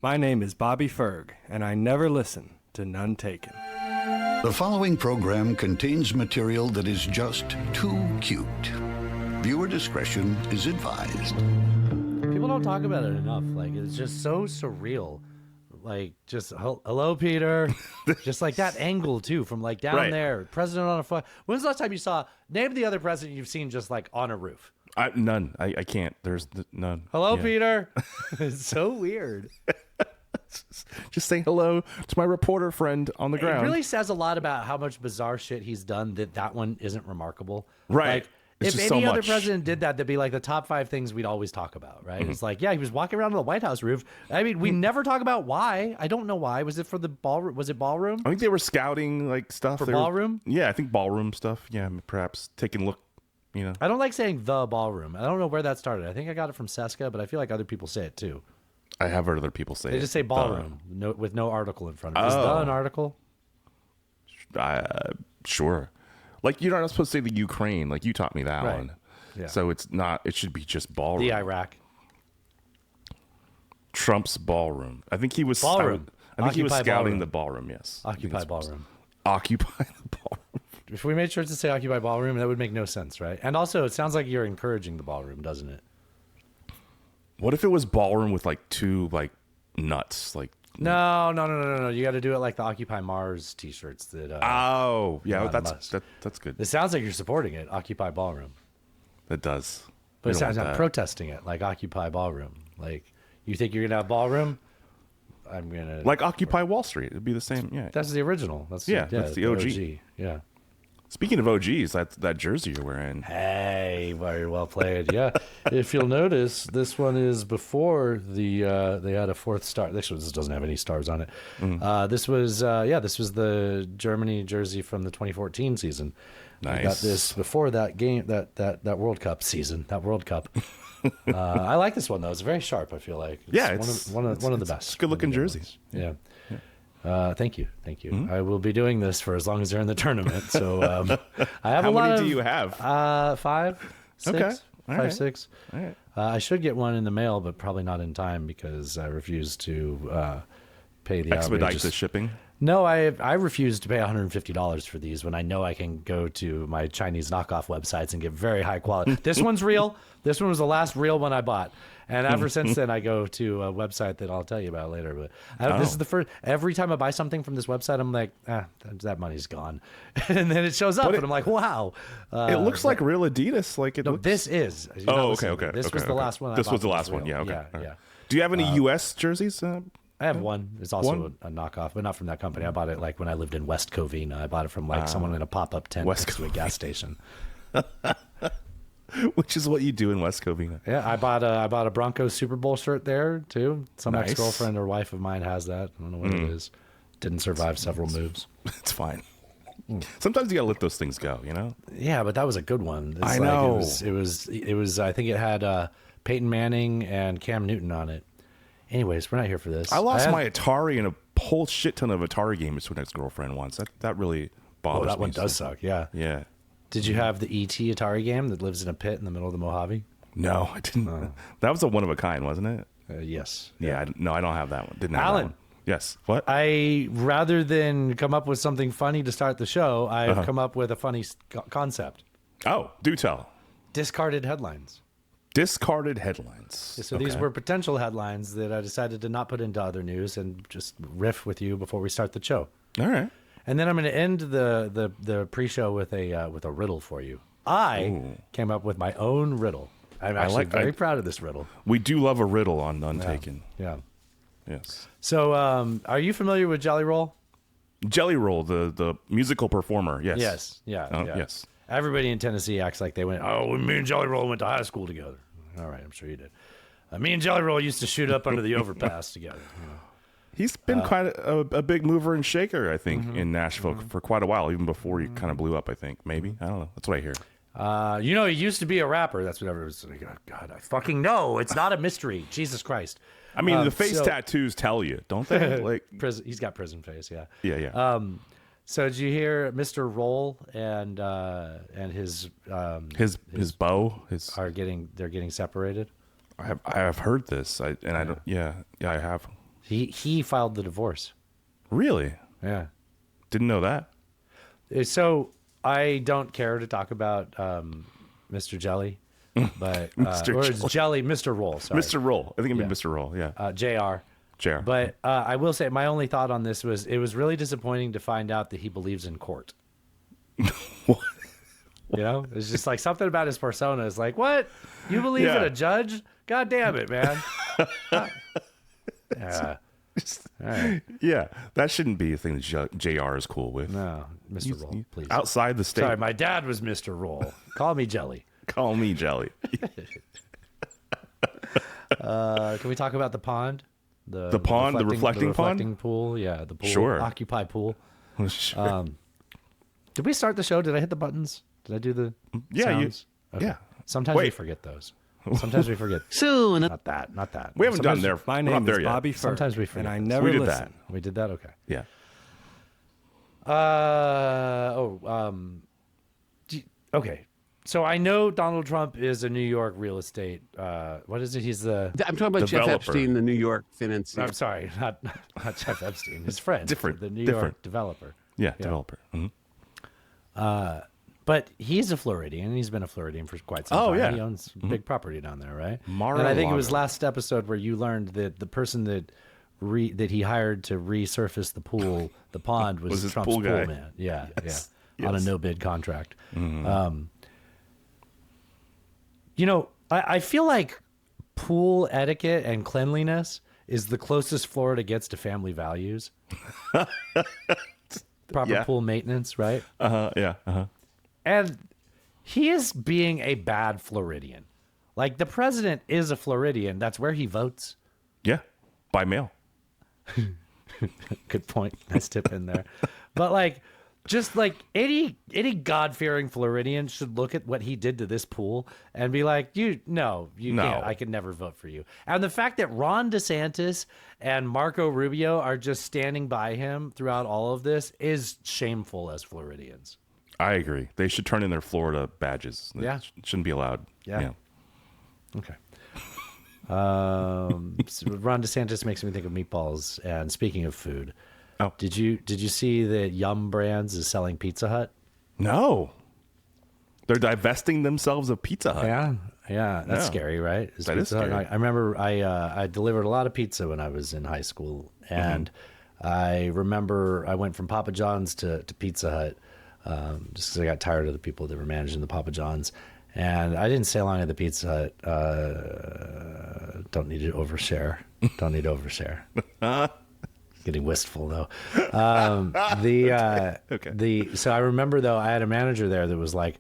My name is Bobby Ferg, and I never listen to None Taken. The following program contains material that is just too cute. Viewer discretion is advised. People don't talk about it enough. Like, it's just so surreal. Like, just, hello, Peter. Just like that angle, too, from like down there. President on a foot. When's the last time you saw, name the other president you've seen just like on a roof? None. I can't. There's none. Hello, Peter. It's so weird. Just saying hello to my reporter friend on the ground. It really says a lot about how much bizarre shit he's done that one isn't remarkable. Right. Like, it's if any other president did that, that'd be like the top 5 things we'd always talk about, right? It's like, yeah, he was walking around on the White House roof. I mean, we never talk about why. I don't know why. Was it for the ballroom? Was it ballroom? I think they were scouting like stuff. For ballroom? Yeah, I think ballroom stuff. Yeah, perhaps taking a look, you know. I don't like saying the ballroom. I don't know where that started. I think I got it from Seska, but I feel like other people say it too. I have heard other people say They it. just say ballroom with no article in front of it. Is the an article? Sure. Like, you're not supposed to say the Ukraine. Like, you taught me that one. Yeah. So it's not, it should be just ballroom. The Iraq. Trump's ballroom. I think he was Ballroom. I think he was Occupy scouting ballroom. the ballroom, yes. Occupy ballroom. Occupy the ballroom. If we made sure to say Occupy ballroom, that would make no sense, right? And also, it sounds like you're encouraging the ballroom, doesn't it? What if it was ballroom with like 2 like nuts? Like No. You got to do it like the Occupy Mars T-shirts that. oh, yeah, Elon that's good. It sounds like you're supporting it, Occupy Ballroom, It does. but We it don't sounds want like that. protesting it, like Occupy Ballroom. Like, you think you're gonna have ballroom? I'm gonna Like Occupy Wall Street. It'd be the same. Yeah. That's the original. That's That's the OG. Yeah. Speaking of OGs, that jersey you're wearing. Hey, very well played. Yeah. If you'll notice, this one is before the they had a 4th star. This doesn't have any stars on it. This was the Germany jersey from the 2014 season. Nice. I got this before that game, that World Cup season, that World Cup. I like this one though. It's very sharp. I feel like It's one of the best. It's good looking jersey. Yeah. Thank you. I will be doing this for as long as they're in the tournament. So I have How a lot many of. do you have? 5, 6. Okay. All 5, right. 6. All right. I should get one in the mail, but probably not in time because I refuse to pay the Expedite outrageous. the shipping. No, I refuse to pay $150 for these when I know I can go to my Chinese knockoff websites and get very high quality. This one's real. This one was the last real one I bought. And ever since then, I go to a website that I'll tell you about later. But this is the first. Every time I buy something from this website, I'm like, that money's gone. And then it shows up, and I'm like, wow. It looks like real Adidas. Like it. No, looks... this is. Okay. This was the last one. This was the last one. Yeah. Okay. Yeah. All right. Yeah. Do you have any U.S. jerseys? I have one. It's also a knockoff, but not from that company. I bought it like when I lived in West Covina. I bought it from like someone in a pop-up tent next to a gas station. Which is what you do in West Covina. Yeah, I bought a Broncos Super Bowl shirt there too. Some Nice. ex-girlfriend or wife of mine has that. I don't know what it is. Didn't survive several moves. It's fine. Sometimes you gotta let those things go, you know? Yeah, but that was a good one. It's I know. It was. I think it had Peyton Manning and Cam Newton on it. Anyways, we're not here for this. I lost my Atari and a whole shit ton of Atari games to an ex-girlfriend once. That really bothers me. that one does suck. Yeah. Yeah. Did you have the E.T. Atari game that lives in a pit in the middle of the Mojave? No, I didn't. That was a one of a kind, wasn't it? Yes. Yeah. I don't have that one. Didn't have that Alan. one. Yes. What? Rather than come up with something funny to start the show, I've come up with a funny concept. Oh, do tell. Discarded headlines. Discarded headlines. So these were potential headlines that I decided to not put into other news and just riff with you before we start the show. All right. And then I'm going to end the pre-show with a riddle for you. I came up with my own riddle. I'm actually very proud of this riddle. We do love a riddle on Untaken. Yeah. Yes. So, are you familiar with Jelly Roll? Jelly Roll, the musical performer. Yes. Yes. Yeah. Yes. Everybody in Tennessee acts like they went, me and Jelly Roll went to high school together. All right, I'm sure you did. Me and Jelly Roll used to shoot up under the overpass together. You know. He's been quite a big mover and shaker, I think, in Nashville for quite a while, even before he kind of blew up, I think. Maybe. I don't know. That's what I hear. He used to be a rapper. That's what everyone's like. Oh, God, I fucking know. It's not a mystery. Jesus Christ. I mean, the face tattoos tell you, don't they? Like prison. He's got prison face. Yeah. Yeah. So did you hear Mr. Roll and his bow they're getting separated? I have heard this. I don't. Yeah, I have. He filed the divorce. Really? Yeah. Didn't know that. So I don't care to talk about Mr. Jelly, but or it's Jelly, Mr. Roll. Sorry. Mr. Roll. I think it meant Mr. Roll. Yeah. Jr. JR. But I will say my only thought on this was it was really disappointing to find out that he believes in court. What? You know, it's just like something about his persona is like, what? You believe in a judge? God damn it, man. Right. Yeah, that shouldn't be a thing that JR is cool with. No, Mr. Roll, please. Outside the state. Sorry, my dad was Mr. Roll. Call me Jelly. Call me Jelly. Can we talk about the pond? The pond, the reflecting pond? Pool. Yeah, the pool. Sure. Occupy pool. Sure. Did we start the show? Did I hit the buttons? Did I do the sounds? Yeah. Sometimes we forget those. Sometimes we forget. Soon. Not that. We haven't done there. My we're not name there is yet. Bobby Ferg, Sometimes we forget. and I this. never We did listen. that. We did that? Okay. Yeah. Okay. So I know Donald Trump is a New York real estate. What is it? He's the. I'm talking about Jeff Developer. Epstein, the New York financier. I'm sorry, not Jeff Epstein. His friend, Different, the New different. York developer. Yeah, developer. Mm-hmm. But he's a Floridian. He's been a Floridian for quite some Oh, time. yeah. He owns big property down there, right? Mar-a-Lago. And I think it was last episode where you learned that the person that that he hired to resurface the pool, the pond, was his Trump's pool guy. man. Yeah, Yes. on a Yes. no bid contract. You know, I feel like pool etiquette and cleanliness is the closest Florida gets to family values. Proper Yeah. pool maintenance, right? Yeah. And he is being a bad Floridian. Like, the president is a Floridian. That's where he votes. Yeah. By mail. Good point. Nice tip in there. But, like, just like any God-fearing Floridian should look at what he did to this pool and be like, no. Can't. I could never vote for you. And the fact that Ron DeSantis and Marco Rubio are just standing by him throughout all of this is shameful as Floridians. I agree. They should turn in their Florida badges. That Yeah. shouldn't be allowed. Yeah. Okay. So Ron DeSantis makes me think of meatballs. And speaking of food, did you see that Yum Brands is selling Pizza Hut? No. They're divesting themselves of Pizza Hut. Yeah. That's Yeah. scary, right? That is scary. I remember I delivered a lot of pizza when I was in high school, and I remember I went from Papa John's to Pizza Hut just because I got tired of the people that were managing the Papa John's. And I didn't stay long at the Pizza Hut. Don't need to overshare. Getting wistful though. Okay. So I remember though I had a manager there that was like,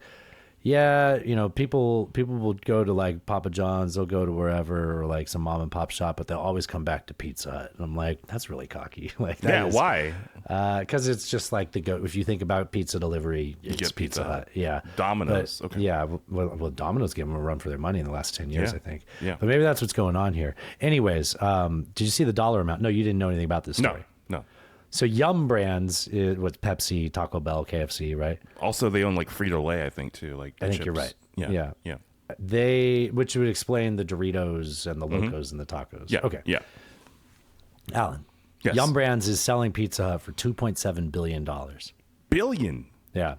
yeah, you know, people will go to like Papa John's, they'll go to wherever or like some mom and pop shop, but they'll always come back to Pizza Hut. And I'm like, that's really cocky. Like, that is, why? Because it's just like the go. If you think about pizza delivery, it's get Pizza Hut. Yeah, Domino's. But, Okay. Yeah, well, Domino's gave them a run for their money in the last 10 years, Yeah. I think. Yeah. But maybe that's what's going on here. Anyways, did you see the dollar amount? No, you didn't know anything about this story. No. So Yum Brands is with Pepsi, Taco Bell, KFC, right? Also, they own like Frito-Lay, I think, too. Like I think you're right. Yeah. Which would explain the Doritos and the Locos and the tacos. Yeah. Okay. Yeah. Alan. Yes. Yum Brands is selling Pizza Hut for $2.7 billion. Billion. Yeah.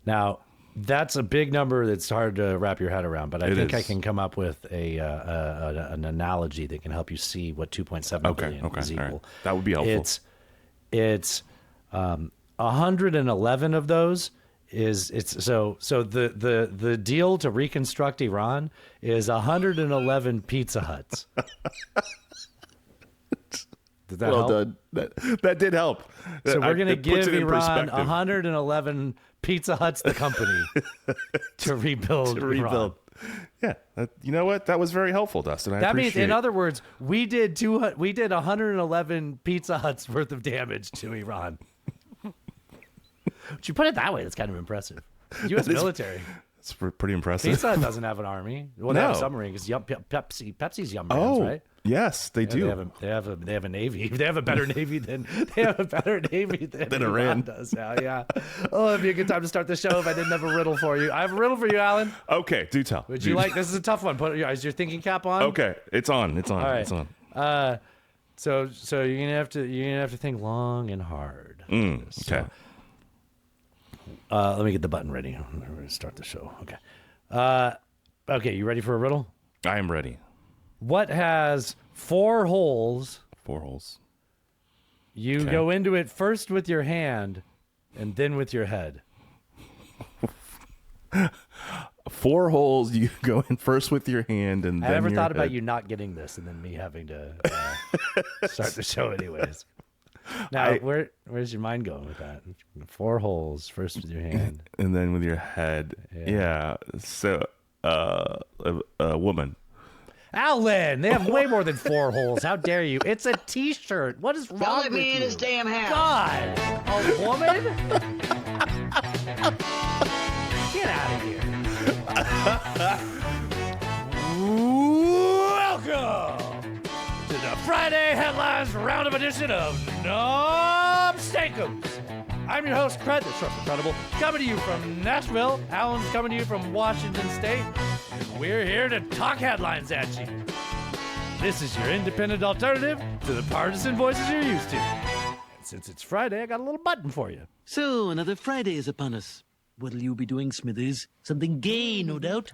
Now, that's a big number that's hard to wrap your head around, but I think I is. can come up with an analogy that can help you see what 2.7 billion is all equal. right. That would be helpful. It's 111 of those so the deal to reconstruct Iran is 111 Pizza Huts. Did that help? done. That did help. So we're going to It puts give it in Iran perspective. 111 Pizza Huts, the company, to rebuild Iran. Yeah. You know what? That was very helpful, Dustin. I That means, appreciate in other words, we did 111 Pizza Huts worth of damage to Iran. But you put it that way, that's kind of impressive. U.S. military. It's pretty impressive. Pizza Hut doesn't have an army. Well, they have a No. submarine because Pepsi's Yum Brands, Oh, right? yes, they do. They have a navy. They have a better navy than Than Iran does now. Yeah. Oh, it'd be a good time to start the show if I didn't have a riddle for you. I have a riddle for you, Alan. Okay, do tell. Would you like? This is a tough one. Is your thinking cap on? Okay, it's on. All right. It's on. So you're gonna have to think long and hard. Okay. So, let me get the button ready. We're gonna start the show. Okay. Okay, you ready for a riddle? I am ready. What has 4 holes? 4 holes. You go into it first with your hand, and then with your head. 4 holes. You go in first with your hand, and then I never your thought about head. you not getting this, and then me having to start the show anyways. Now, where's your mind going with that? 4 holes, first with your hand, and then with your head. Yeah. So, a woman. Alan, they have way more than 4 holes. How dare you? It's a T-shirt. What is wrong Don't let with me you? in this damn house. God, a woman? Get out of here. Welcome to the Friday Headlines Roundup edition of Knobstankums. I'm your host, Cred, the short for Credible, coming to you from Nashville. Alan's coming to you from Washington State. And we're here to talk headlines at you. This is your independent alternative to the partisan voices you're used to. And since it's Friday, I got a little button for you. So, another Friday is upon us. What'll you be doing, Smithers? Something gay, no doubt.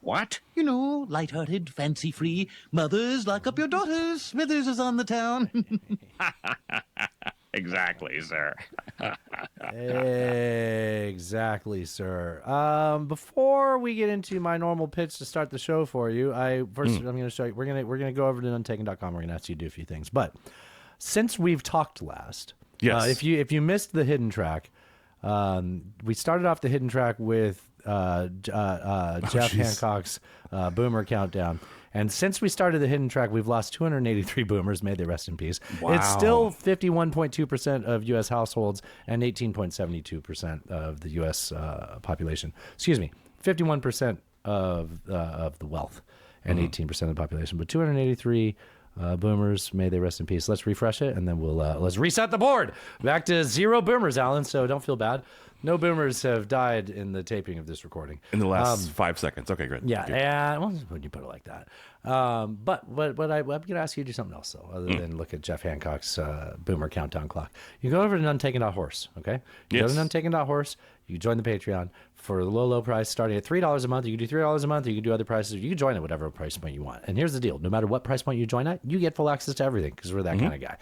What? You know, lighthearted, fancy-free. Mothers, lock up your daughters. Smithers is on the town. Exactly, sir. Exactly, sir. Before we get into my normal pitch to start the show for you, I'm going to show you. We're gonna go over to untaken.com. We're gonna ask you to do a few things. But since we've talked last, Yes. if you missed the hidden track, we started off the hidden track with Jeff Hancock's Boomer Countdown. And since we started the hidden track, we've lost 283 boomers. May they rest in peace. Wow. It's still 51.2% of U.S. households and 18.72% of the U.S. Population. Excuse me, 51% of the wealth and 18% of the population. But 283 boomers, may they rest in peace. Let's refresh it, and then let's reset the board. Back to 0 boomers, Alan, so don't feel bad. No boomers have died in the taping of this recording. In the last 5 seconds. Okay, great. Yeah, Good. and well, when you put it like that. But I'm going to ask you to do something else, though, other than look at Jeff Hancock's Boomer Countdown clock. You go over to untaken.horse, okay? You go Yes. to untaken.horse, you join the Patreon for a low price starting at $3 a month. You can do $3 a month, you can do other prices. You can join at whatever price point you want. And here's the deal. No matter what price point you join at, you get full access to everything because we're that kind of guy.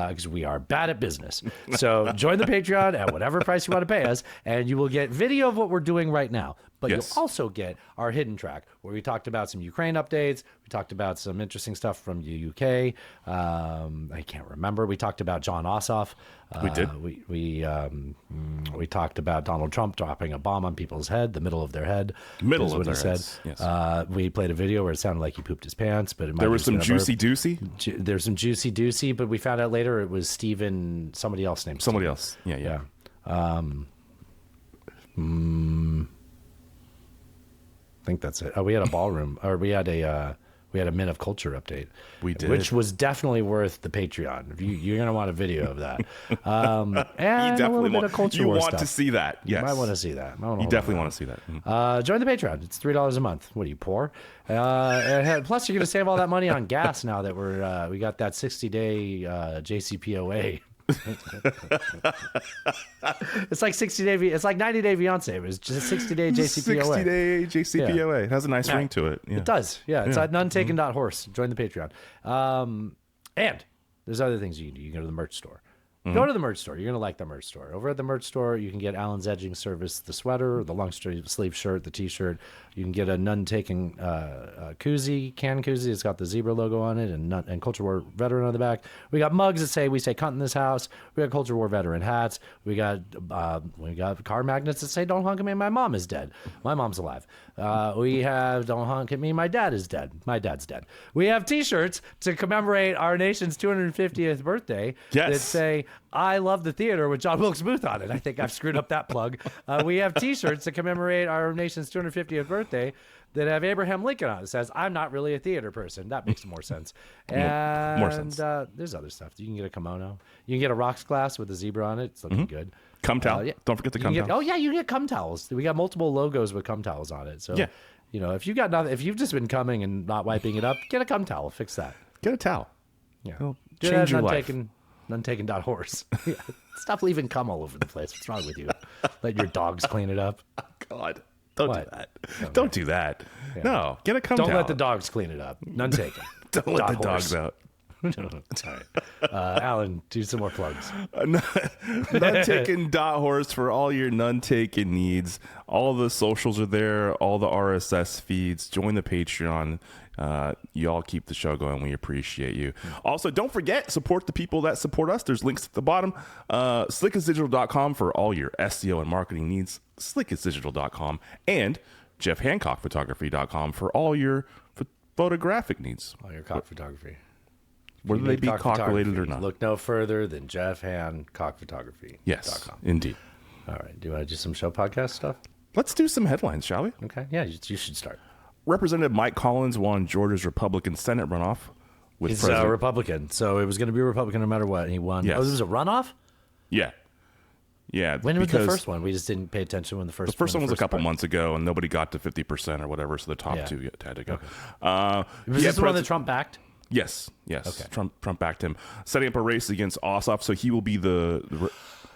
Because we are bad at business. So join the Patreon at whatever price you want to pay us, and you will get video of what we're doing right now. But Yes. you'll also get our hidden track where we talked about some Ukraine updates. We talked about some interesting stuff from the UK. I can't remember. We talked about John Ossoff. We did. We talked about Donald Trump dropping a bomb on people's head, the middle of their head. Middle is of what he their said. heads, yes. We played a video where it sounded like he pooped his pants, but it might There have was just some been a juicy burp. doocy. There's some juicy doocy, but we found out later it was Stephen, somebody else named Somebody Steven. else. Yeah. Yeah. I think that's it. Oh, we had a ballroom, or we had a Men of Culture update. We did. Which was definitely worth the Patreon. You're going to want a video of that. And You a little bit of culture You war want stuff. to see that. Yes. You might want to see that. You definitely want to see that. Mhm. Join the Patreon. It's $3 a month. What are you, poor? And plus, you're going to save all that money on gas now that we got that 60-day JCPOA. It's like 60-day. It's like 90-day Beyonce. It was just a 60-day JCPOA. 60-day JCPOA. It has a nice ring to it. Yeah. It does. Yeah. It's at untaken.horse. Join the Patreon. And there's other things you can do. You can go to the merch store. Go to the merch store. You're going to like the merch store. Over at the merch store, you can get Alan's Edging Service, the sweater, the long sleeve shirt, the T-shirt. You can get a None Taken koozie, can koozie. It's got the zebra logo on it and Culture War Veteran on the back. We got mugs that say "We Stay Cunt in this house." We got Culture War Veteran hats. We got car magnets that say "Don't honk at me, my mom is dead." My mom's alive. We have "Don't honk at me, my dad is dead." My dad's dead. We have T-shirts to commemorate our nation's 250th birthday Yes. that say "I love the theater" with John Wilkes Booth on it. I think I've screwed up that plug. We have T-shirts to commemorate our nation's 250th birthday that have Abraham Lincoln on it. It says, "I'm not really a theater person." That makes more sense. And more sense. There's other stuff. You can get a kimono. You can get a rocks glass with a zebra on it. It's looking good. Cum towel. Yeah. Don't forget the You cum can get- towel. Oh yeah, you can get cum towels. We got multiple logos with cum towels on it. So Yeah. if you got nothing, if you've just been cumming and not wiping it up, get a cum towel. Fix that. Get a towel. Yeah. It'll Do change that your life. Nuntaken.horse. Yeah. Stop leaving cum all over the place. What's wrong with you? Let your dogs clean it up. God, don't What? do that. Don't do that. No, get a cum Don't towel. let the dogs clean it up. None taken. Don't let the dogs out. All right. Alan, do some more plugs. Nuntaken.horse for all your Nuntaken needs. All the socials are there, all the RSS feeds. Join the Patreon. You all keep the show going. We appreciate you. Also, don't forget, support the people that support us. There's links at the bottom. Slickasdigital.com for all your SEO and marketing needs. Slickasdigital.com. And JeffHancockphotography.com for all your photographic needs. All your cock photography. Whether they be cock-related or not. Look no further than Jeff Han Cockphotography. Yes, indeed. All right. Do you want to do some show podcast stuff? Let's do some headlines, shall we? Okay. Yeah, you should start. Representative Mike Collins won Georgia's Republican Senate runoff with He's President. a Republican, so it was going to be a Republican no matter what. And he won. Yes. Oh, this was a runoff? Yeah. When was the because first one? We just didn't pay attention when the first one was a couple part. months ago, and nobody got to 50% or whatever, so the top Yeah. two had to go. Okay. Was this the one that Trump backed? Yes. Okay. Trump backed him, setting up a race against Ossoff, so he will be the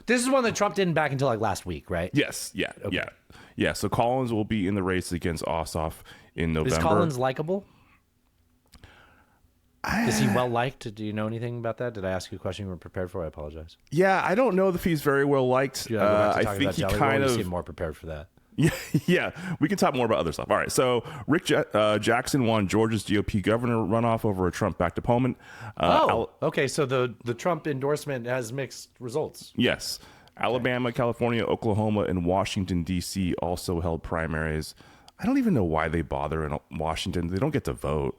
This is one that Trump didn't back until like last week, right? yes, yeah, yeah. So Collins will be in the race against Ossoff in November. Is Collins likable? Is he well liked? Do you know anything about that? Did I ask you a question you were prepared for? I apologize. Yeah, I don't know if he's very well liked. Do I go back to I talking think about he Jelly Roll? kind You of seem more prepared for that. Yeah, we can talk more about other stuff. All right, so Rick Jackson won Georgia's GOP governor runoff over a Trump-backed opponent. Okay, so the Trump endorsement has mixed results. Yes. Alabama, California, Oklahoma, and Washington, D.C. also held primaries. I don't even know why they bother in Washington. They don't get to vote,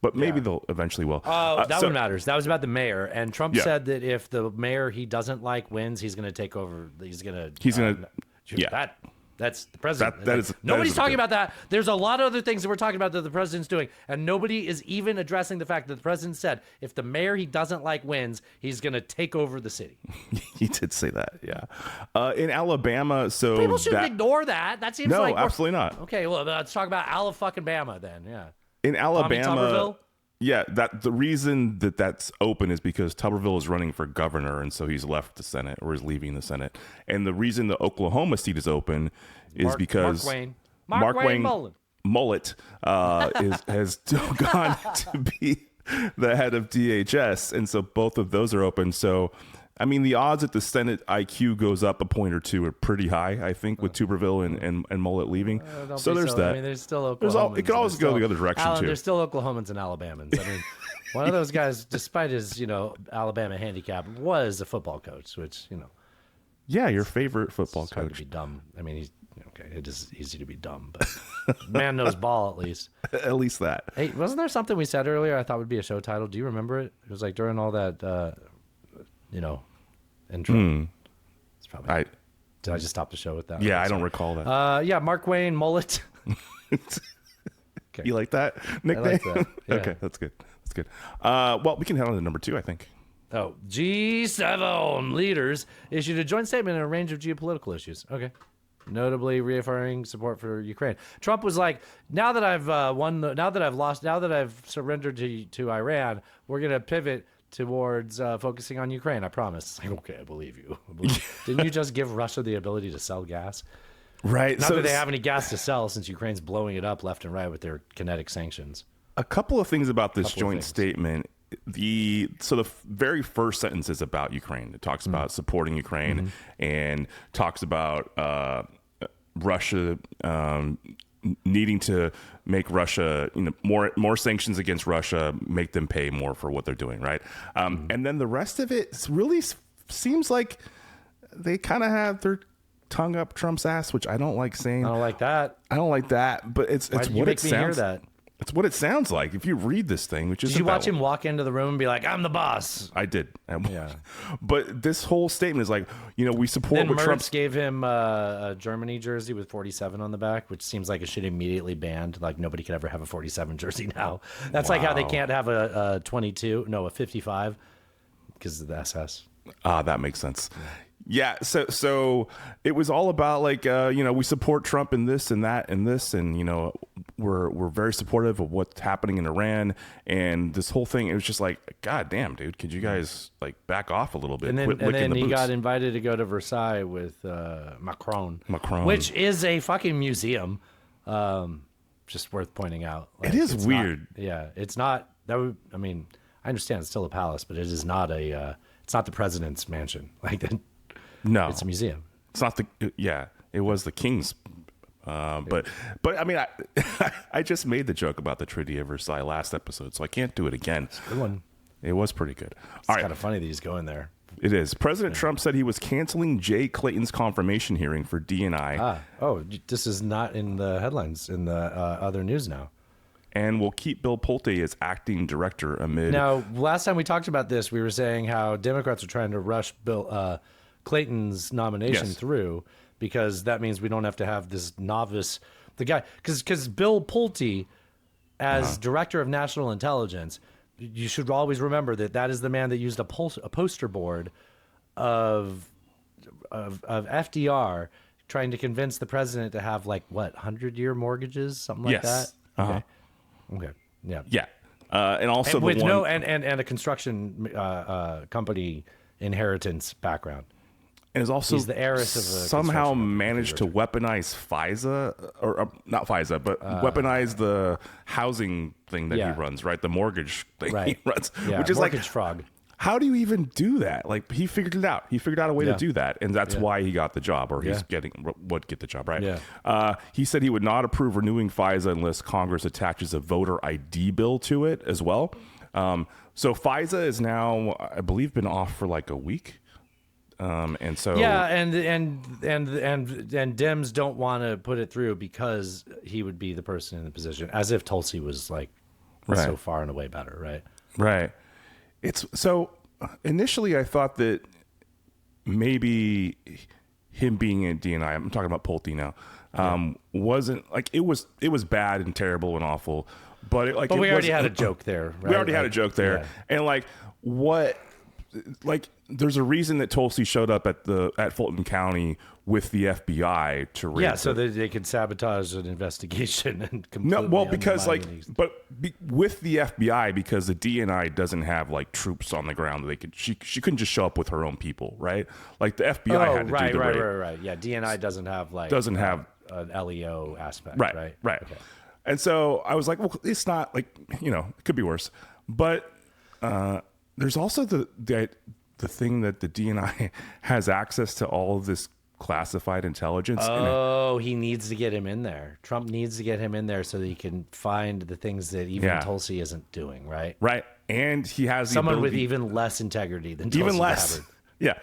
but maybe they'll eventually will. That one matters. That was about the mayor, and Trump Yeah. said that if the mayor he doesn't like wins, he's going to take over. He's going to. Yeah. That's the president. That Nobody's is talking good. about that. There's a lot of other things that we're talking about that the president's doing, and nobody is even addressing the fact that the president said if the mayor he doesn't like wins, he's going to take over the city. He did say that, yeah. In Alabama, so People shouldn't ignore that. That seems No, like absolutely not. Okay, well, let's talk about Alabama then. Yeah. In Alabama, Tuberville? yeah, that the reason that's open is because Tuberville is running for governor, and so he's left the Senate or is leaving the Senate. And the reason the Oklahoma seat is open is because Mark Wayne Mullet has gone to be the head of DHS, and so both of those are open. So, I mean, the odds that the Senate IQ goes up a point or two are pretty high, I think, with Tuberville and Mullet leaving. So there's that. I mean, there's still Oklahomans. It could always go the other direction, Alan, too. There's still Oklahomans and Alabamans. I mean, one of those guys, despite his, Alabama handicap, was a football coach, which, Yeah, your favorite football it's hard to coach. be dumb. I mean, it is easy to be dumb, but man knows ball at least. At least that. Hey, wasn't there something we said earlier I thought would be a show title? Do you remember it? It was like during all that, intro. It's probably. Did I just stop the show with that? Yeah, I don't recall that. Yeah, Mark Wayne Mullet. Okay. You like that nickname? I like that. Yeah. Okay, that's good. That's good. Well, we can head on to number 2, I think. Oh, G7 leaders issued a joint statement on a range of geopolitical issues. Okay. Notably reaffirming support for Ukraine. Trump was like, now that I've surrendered to Iran, we're going to pivot towards focusing on Ukraine. I promise. It's like, okay, I believe you. Didn't you just give Russia the ability to sell gas? Right. Not that they have any gas to sell since Ukraine's blowing it up left and right with their kinetic sanctions. A couple of things about this joint statement. The very first sentence is about Ukraine. It talks about supporting Ukraine and talks about Russia needing to make Russia, more sanctions against Russia, make them pay more for what they're doing, right? And then the rest of it really seems like they kind of have their tongue up Trump's ass, which I don't like saying. I don't like that. I don't like that, but it's Why did you what make it me hear sounds. that? It's what it sounds like if you read this thing. Which is Did you watch him walk into the room and be like, "I'm the boss"? I did. Yeah. But this whole statement is like, we support Then what Mertz Trump's. gave him a Germany jersey with 47 on the back, which seems like it should immediately banned. Like nobody could ever have a 47 jersey now. That's like how they can't have a 22, no, a 55 because of the SS. That makes sense. Yeah, so it was all about like we support Trump in this and that and this, and we're very supportive of what's happening in Iran and this whole thing. It was just like, God damn, dude, could you guys like back off a little bit? And then, Quit licking the he boots. got invited to go to Versailles with Macron, Macron. which is a fucking museum. Just worth pointing out. Like, It is it's weird. It's not. I mean, I understand it's still a palace, but it is not a. It's not the president's mansion. Like that. No, It's a museum. It's not the. Yeah, it was the king's. But I mean, I just made the joke about the Treaty of Versailles last episode, so I can't do it again. It's a good one. It was pretty good. It's All right. kind of funny that he's going there. It is. President Trump said he was canceling Jay Clayton's confirmation hearing for D&I. This is not in the headlines in the other news now. And will keep Bill Pulte as acting director amid. Now, last time we talked about this, we were saying how Democrats are trying to rush Bill Clayton's nomination Yes. through because that means we don't have to have this novice, the guy, because Bill Pulte, as director of national intelligence, you should always remember that is the man that used a poster board of FDR trying to convince the president to have 100-year mortgages, something like Yes. that. Okay. Yeah. Yeah. And also And the with one. and a construction company inheritance background. And is also He's the heiress of a somehow construction company, managed to weaponize FISA, or not FISA, but weaponize the housing thing that Yeah. he runs, right? The mortgage thing Right. he runs, Yeah, which is mortgage fraud. How do you even do that? Like, he figured it out. He figured out a way Yeah. to do that, and that's why he got the job, or he's Yeah. would get the job, right? Yeah. He said he would not approve renewing FISA unless Congress attaches a voter ID bill to it as well. So FISA is now, I believe, been off for like a week. And so And Dems don't want to put it through because he would be the person in the position, as if Tulsi was so Right. far and away better, right? Right. It's so initially I thought that maybe him being in DNI, I'm talking about Pulte now, wasn't like it was bad and terrible and awful, but We already had a joke there, right? We already had a joke there. Yeah. And there's a reason that Tulsi showed up at Fulton County with the FBI to raid. Yeah, so that they could sabotage an investigation and No, completely well, because undermine with the FBI, because the DNI doesn't have troops on the ground, she couldn't just show up with her own people, right? Like the FBI had to do the raid. right. Yeah, DNI doesn't have an LEO aspect, right? Right. Okay. And so I was like, well, it's not it could be worse. But there's also the thing that the DNI has access to all of this classified intelligence. Oh, he needs to get him in there. Trump needs to get him in there so that he can find the things that even Tulsi isn't doing, right? Right. And he has the Someone with ability, even less integrity than even Tulsi less. Gabbard. Yeah.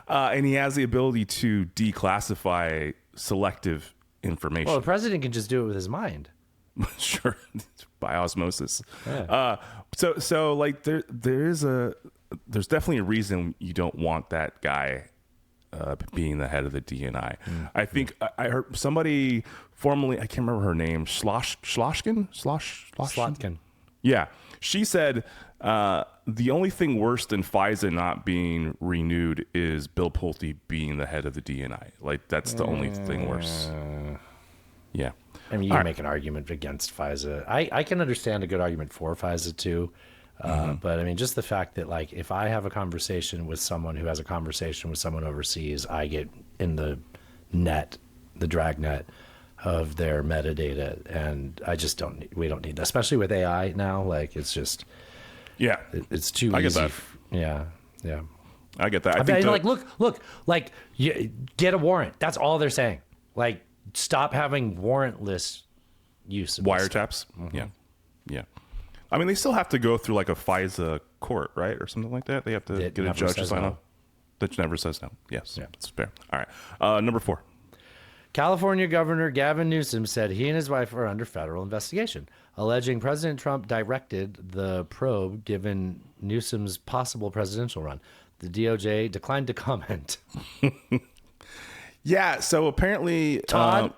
And he has the ability to declassify selective information. Well, the president can just do it with his mind. Sure. By osmosis. Yeah. So there's definitely a reason you don't want that guy being the head of the DNI. I think I heard somebody formerly, I can't remember her name, Slotkin. Yeah. She said the only thing worse than FISA not being renewed is Bill Pulte being the head of the DNI. That's the only thing worse. Yeah. I mean, you can make an argument against FISA. I can understand a good argument for FISA too. But I mean, just the fact that if I have a conversation with someone who has a conversation with someone overseas, I get in the drag net of their metadata, and we don't need that, especially with AI now. It's just, it's too I get easy. that. Yeah. I get that. I think look, you get a warrant. That's all they're saying. Stop having warrantless use of this stuff. wiretaps. Yeah. I mean, they still have to go through a FISA court, right, or something like that. They have to It get a never judge to says sign no. off. That never says no. Yes, Yeah. that's fair. All right, number 4. California Governor Gavin Newsom said he and his wife are under federal investigation, alleging President Trump directed the probe given Newsom's possible presidential run. The DOJ declined to comment. Yeah. So apparently, Todd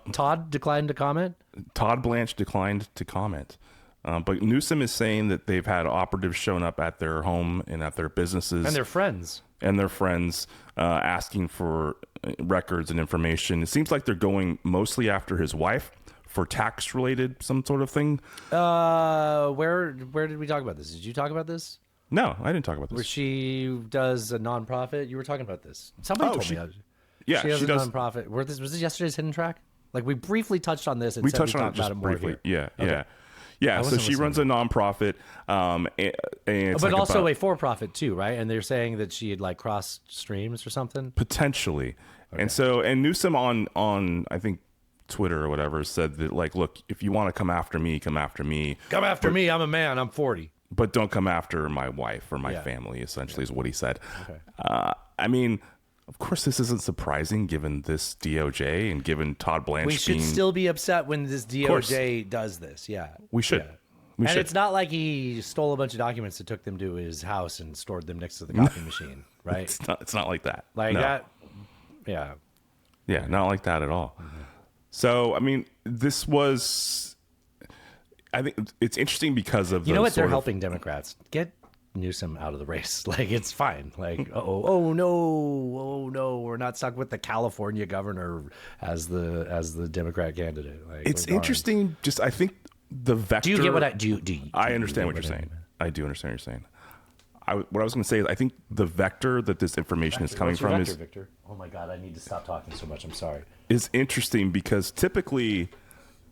declined to comment. Todd Blanche declined to comment. But Newsom is saying that they've had operatives shown up at their home and at their businesses. And they're friends. and their friends asking for records and information. It seems like they're going mostly after his wife for tax related some sort of thing. Where did we talk about this? Did you talk about this? No, I didn't talk about this. Where she does a nonprofit. You were talking about this. Somebody told me. Yeah, she has she a does. nonprofit. Was this yesterday's hidden track? Like we briefly touched on this. And We said touched we'd on it talk just about it more briefly. here. Yeah. I So wasn't she runs a nonprofit, and it's But like also about- a for-profit too, right? And they're saying that she had like crossed streams or something. potentially. And Newsom on I think Twitter or whatever said that, like, look, if you want to come after me, come after me. Come after me. I'm a man. I'm 40. But don't come after my wife or my family, essentially, is what he said. Okay. I mean, of course, this isn't surprising given this DOJ and given Todd Blanche We should being... still be upset when this DOJ does this. Yeah. We should. Yeah. We and should. it's not like he stole a bunch of documents and took them to his house and stored them next to the copy machine, right? It's not like that. Like No. that. Yeah. Yeah, not like that at all. So, I mean, this was... I think it's interesting because of You know what? They're sort of- helping Democrats get Newsom out of the race. Like it's fine. Like oh no, we're not stuck with the California governor as the Democrat candidate. Like, It's we're darn. interesting. Just I think the vector. Do you get what I do? Do you, I understand what you you're get saying. I do understand what you're saying. What I was going to say is I think the vector that this information is coming What's your from vector, is Victor? Oh my God, I need to stop talking so much. I'm sorry. is interesting because typically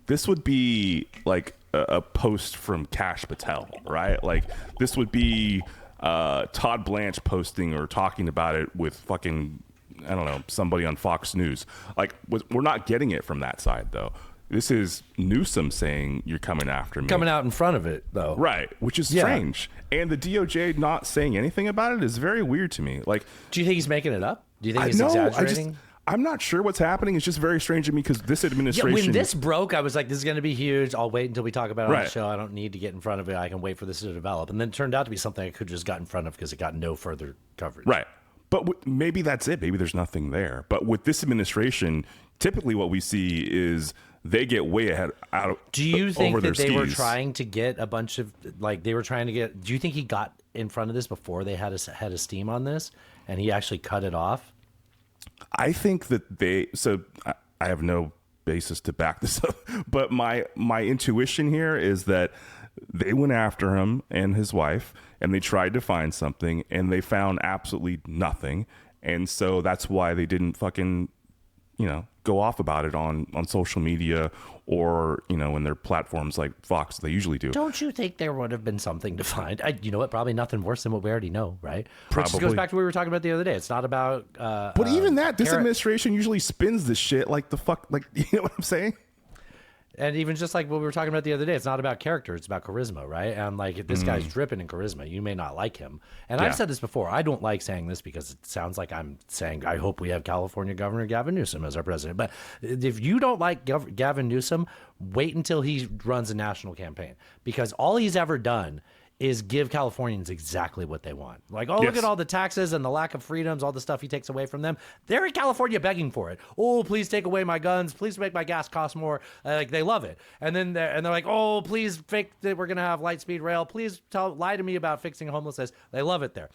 this would be like a post from Kash Patel, right? Like this would be Todd Blanche posting or talking about it with fucking, I don't know, somebody on Fox News. Like we're not getting it from that side though. This is Newsom saying you're coming after me. Coming out in front of it though. Right, which is strange. And the DOJ not saying anything about it is very weird to me. Like, Do you think he's making it up? Do you think he's no, exaggerating? I'm not sure what's happening. It's just very strange to me because this Yeah, administration. when this broke, I was like, this is going to be huge. I'll wait until we talk about it on the Right. show. I don't need to get in front of it. I can wait for this to develop. And then it turned out to be something I could just got in front of because it got no further coverage. Right. But maybe that's it. Maybe there's nothing there. But with this administration, typically what we see is they get way ahead out of Do you think over that their they were skis. trying to get a bunch of, like, they were trying to get, do you think he got in front of this before they had a head of steam on this and he actually cut it off? I think that I have no basis to back this up, but my intuition here is that they went after him and his wife and they tried to find something and they found absolutely nothing. And so that's why they didn't fucking, go off about it on social media or, in their platforms like Fox, they usually do. Don't you think there would have been something to find? You know what? Probably nothing worse than what we already know, right? Which just goes Probably. back to what we were talking about the other day. It's not about. But even that, this Garrett- administration usually spins this shit like the fuck, like, you know what I'm saying? And even just like what we were talking about the other day, it's not about character, it's about charisma, right? And like this guy's dripping in charisma. You may not like him. And Yeah. I've said this before. I don't like saying this because it sounds like I'm saying I hope we have California Governor Gavin Newsom as our president. But if you don't like Gavin Newsom, wait until he runs a national campaign because all he's ever done is give Californians exactly what they want. Like, oh, look Yes. at all the taxes and the lack of freedoms, all the stuff he takes away from them. They're in California begging for it. Oh, please take away my guns. Please make my gas cost more. Like, they love it. And then they're like, oh, please fake that we're going to have light speed rail. Please lie to me about fixing homelessness. They love it there.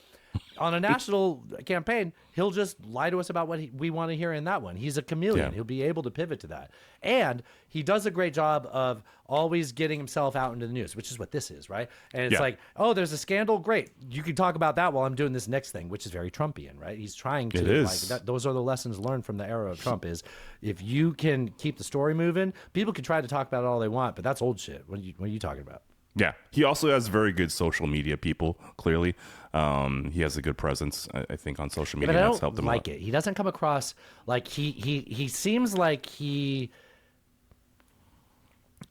On a national campaign, he'll just lie to us about what we want to hear in that one. He's a chameleon. Yeah. He'll be able to pivot to that. And he does a great job of always getting himself out into the news, which is what this is, right? And it's Yeah. like, oh, there's a scandal. Great. You can talk about that while I'm doing this next thing, which is very Trumpian, right? He's trying to, It is. like, those are the lessons learned from the era of Trump is if you can keep the story moving, people can try to talk about it all they want, but that's old shit. What are you talking about? Yeah, he also has very good social media people. Clearly, he has a good presence, I think, on social media. But I That's helped don't him a like lot. it. He doesn't come across like he seems like he,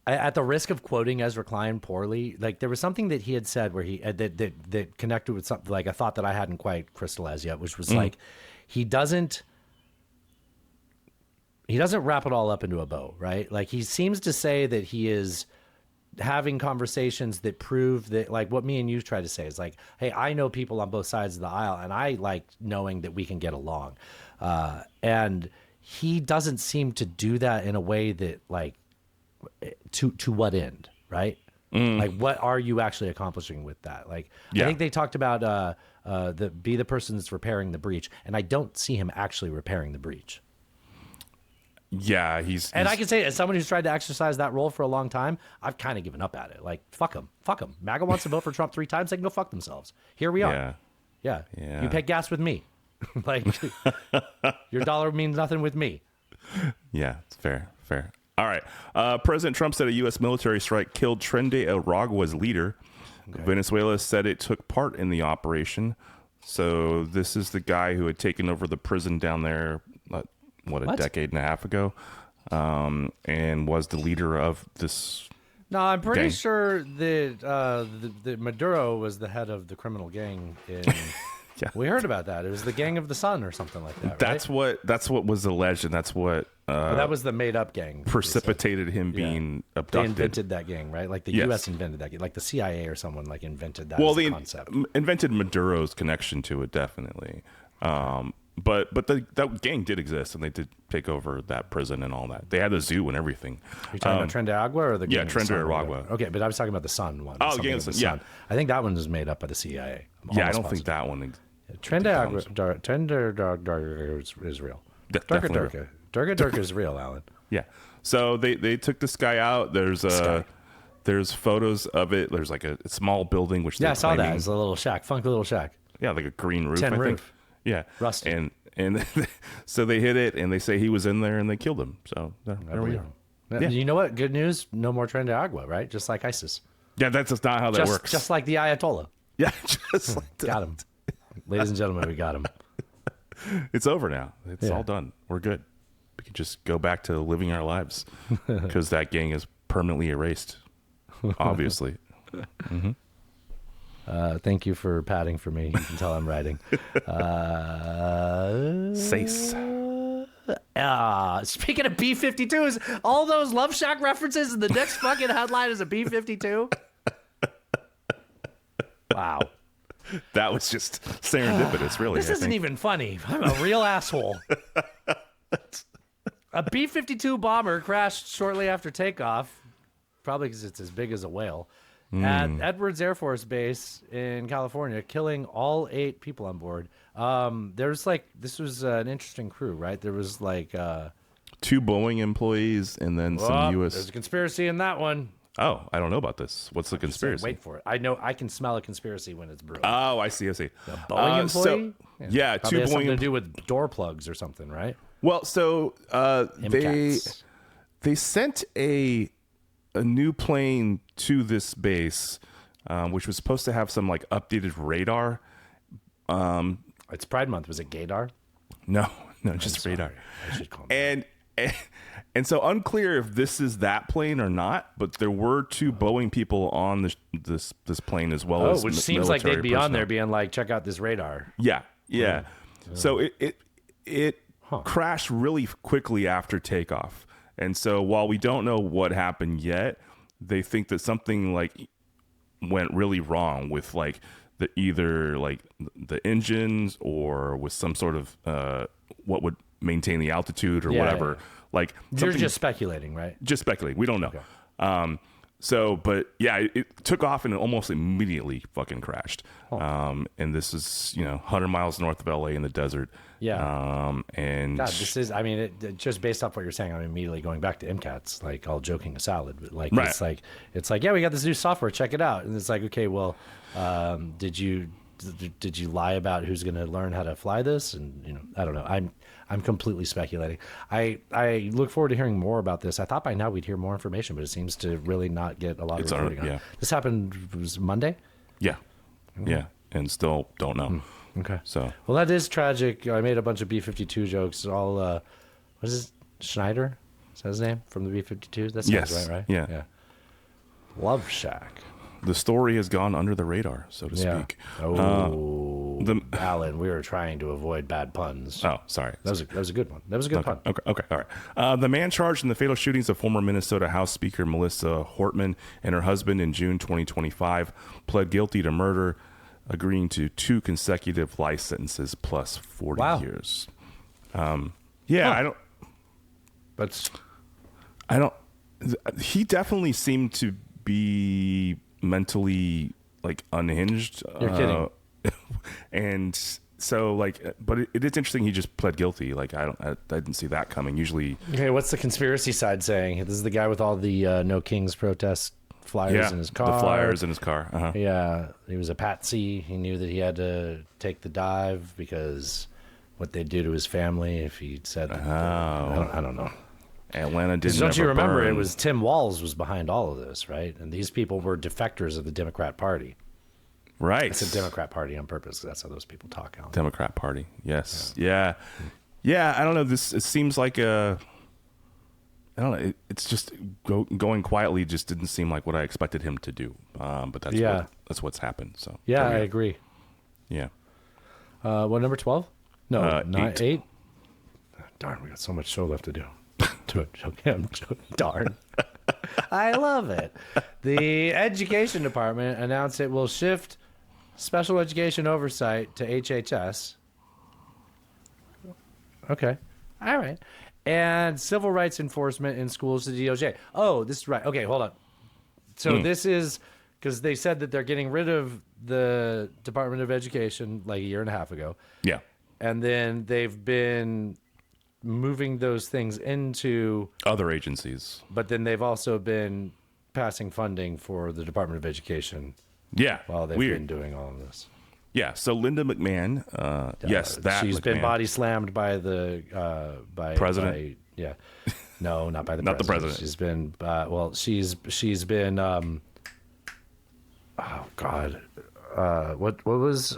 at the risk of quoting Ezra Klein poorly, like there was something that he had said where he that connected with something like a thought that I hadn't quite crystallized yet, which was like he doesn't wrap it all up into a bow, right? Like he seems to say that he is having conversations that prove that, like what me and you try to say is like, hey, I know people on both sides of the aisle and I like knowing that we can get along. And he doesn't seem to do that in a way that like to what end, right? Like what are you actually accomplishing with that? Like, Yeah. I think they talked about be the person that's repairing the breach, and I don't see him actually repairing the breach. Yeah, and I can say, as someone who's tried to exercise that role for a long time, I've kind of given up at it. Like, fuck them. MAGA wants to vote for Trump 3 times. They can go fuck themselves. Here we are. Yeah. You pay gas with me. Like, your dollar means nothing with me. Yeah, it's fair. All right. President Trump said a U.S. military strike killed Trende Aragua's leader. Okay. Venezuela said it took part in the operation. So this is the guy who had taken over the prison down there, a decade and a half ago, and was the leader of this. No, I'm pretty gang. sure that the Maduro was the head of the criminal gang in. Yeah. We heard about that. It was the Gang of the Sun or something like that. Right? That's what was alleged, and that's what that was the made-up gang. Precipitated him being abducted. They invented that gang, right? Like the U.S. invented that gang. Like the CIA or someone like invented that. They concept. Invented Maduro's connection to it, definitely. But that gang did exist, and they did take over that prison and all that. They had a zoo and everything. Are you talking about Trende Agua or the Gang of the Trende Sun? Aragua. Okay, but I was talking about the Sun one. Oh, Gang of the Sun. Yeah, I think that one was made up by the CIA. I don't think that one. Trende Agua is real. Durga is real, Alan. Yeah. So they took this guy out. There's photos of it. There's like a small building which I saw that. It's a little shack, funky little shack. Yeah, like a green roof. Tin I roof. think. Yeah, rusty. And so they hit it, and they say he was in there, and they killed him. So there we go. Yeah. You know what? Good news. No more Trende Agua, right? Just like ISIS. Yeah, that's just not how that works. Just like the Ayatollah. Yeah, just like that. Got him. Ladies and gentlemen, we got him. It's over now. It's all done. We're good. We can just go back to living our lives because that gang is permanently erased, obviously. Mm-hmm. Thank you for padding for me. You can tell I'm writing. Sace. Speaking of B-52s, all those Love Shack references and the next fucking headline is a B-52? Wow. That was just serendipitous, really. This isn't even funny. I'm a real asshole. A B-52 bomber crashed shortly after takeoff, probably because it's as big as a whale, at Edwards Air Force Base in California, killing all 8 people on board. This was an interesting crew, right? There was 2 Boeing employees and then some U.S. There's a conspiracy in that one. Oh, I don't know about this. What's the conspiracy? Wait for it. I know I can smell a conspiracy when it's brewing. Oh, I see. The Boeing employee? So, yeah, 2 Probably has Boeing something to do with door plugs or something, right? Well, so they sent a new plane to this base, which was supposed to have some updated radar. It's Pride Month. Was it Gaydar? No, just radar. I should call him. And so unclear if this is that plane or not, but there were 2 Boeing people on this plane as well as which seems like they'd be on there being like, check out this radar. Yeah. So it crashed really quickly after takeoff, and so while we don't know what happened yet, they think that something went really wrong with either the engines or with some sort of what would maintain the altitude or whatever. Yeah. You're just speculating, right? Just speculating. We don't know. Okay. But yeah, it took off and it almost immediately fucking crashed. And this is 100 miles north of LA in the desert. Yeah. And God, this is. I mean, just based off what you're saying, I'm immediately going back to MCATs, all joking aside, but right. it's like, yeah, we got this new software, check it out, and it's like, okay, well, did you lie about who's going to learn how to fly this? And I don't know. I'm completely speculating. I look forward to hearing more about this. I thought by now we'd hear more information, but it seems to really not get a lot of reporting on it. This happened, was Monday? Yeah. Yeah. And still don't know. Okay. So, well, that is tragic. I made a bunch of B-52 jokes. All, what is it? Schneider? Is that his name? From the B-52s? That sounds right? Yeah. Love Shack. The story has gone under the radar, so to speak. Oh, Alan, we were trying to avoid bad puns. Oh, sorry. That was a good one. That was a good pun. Okay, all right. The man charged in the fatal shootings of former Minnesota House Speaker Melissa Hortman and her husband in June 2025 pled guilty to murder, agreeing to 2 consecutive life sentences plus 40 years. I don't. He definitely seemed to be mentally unhinged. You're kidding. And so like, but it is interesting. He just pled guilty. Like I didn't see that coming. Usually, Okay, what's the conspiracy side saying? This is the guy with all the No Kings protest flyers in his car. The flyers in his car. Uh-huh. Yeah, he was a patsy. He knew that he had to take the dive because what they'd do to his family if he said that. I don't know. Atlanta didn't. Don't you remember? It was Tim Walz was behind all of this, right? And these people were defectors of the Democrat Party. Right. It's a Democrat Party on purpose. That's how those people talk. Alan. Democrat Party. Yes. Yeah. I don't know. It seems like I don't know. It's just going quietly. Just didn't seem like what I expected him to do. But that's what's happened. So yeah, I agree. Yeah. What, number 12? No, 8. 8. Darn, we got so much show left to do. Darn. I love it. The Education Department announced it will shift special education oversight to HHS. Okay. All right. And civil rights enforcement in schools to DOJ. Oh, this is right. Okay, hold on. So this is because they said that they're getting rid of the Department of Education like a year and a half ago. Yeah. And then they've been moving those things into other agencies. But then they've also been passing funding for the Department of Education. Yeah. While they've been doing all of this. Yeah. So Linda McMahon, she's been body slammed by the president. No, not by the not president. the president. She's been she's been oh God, what was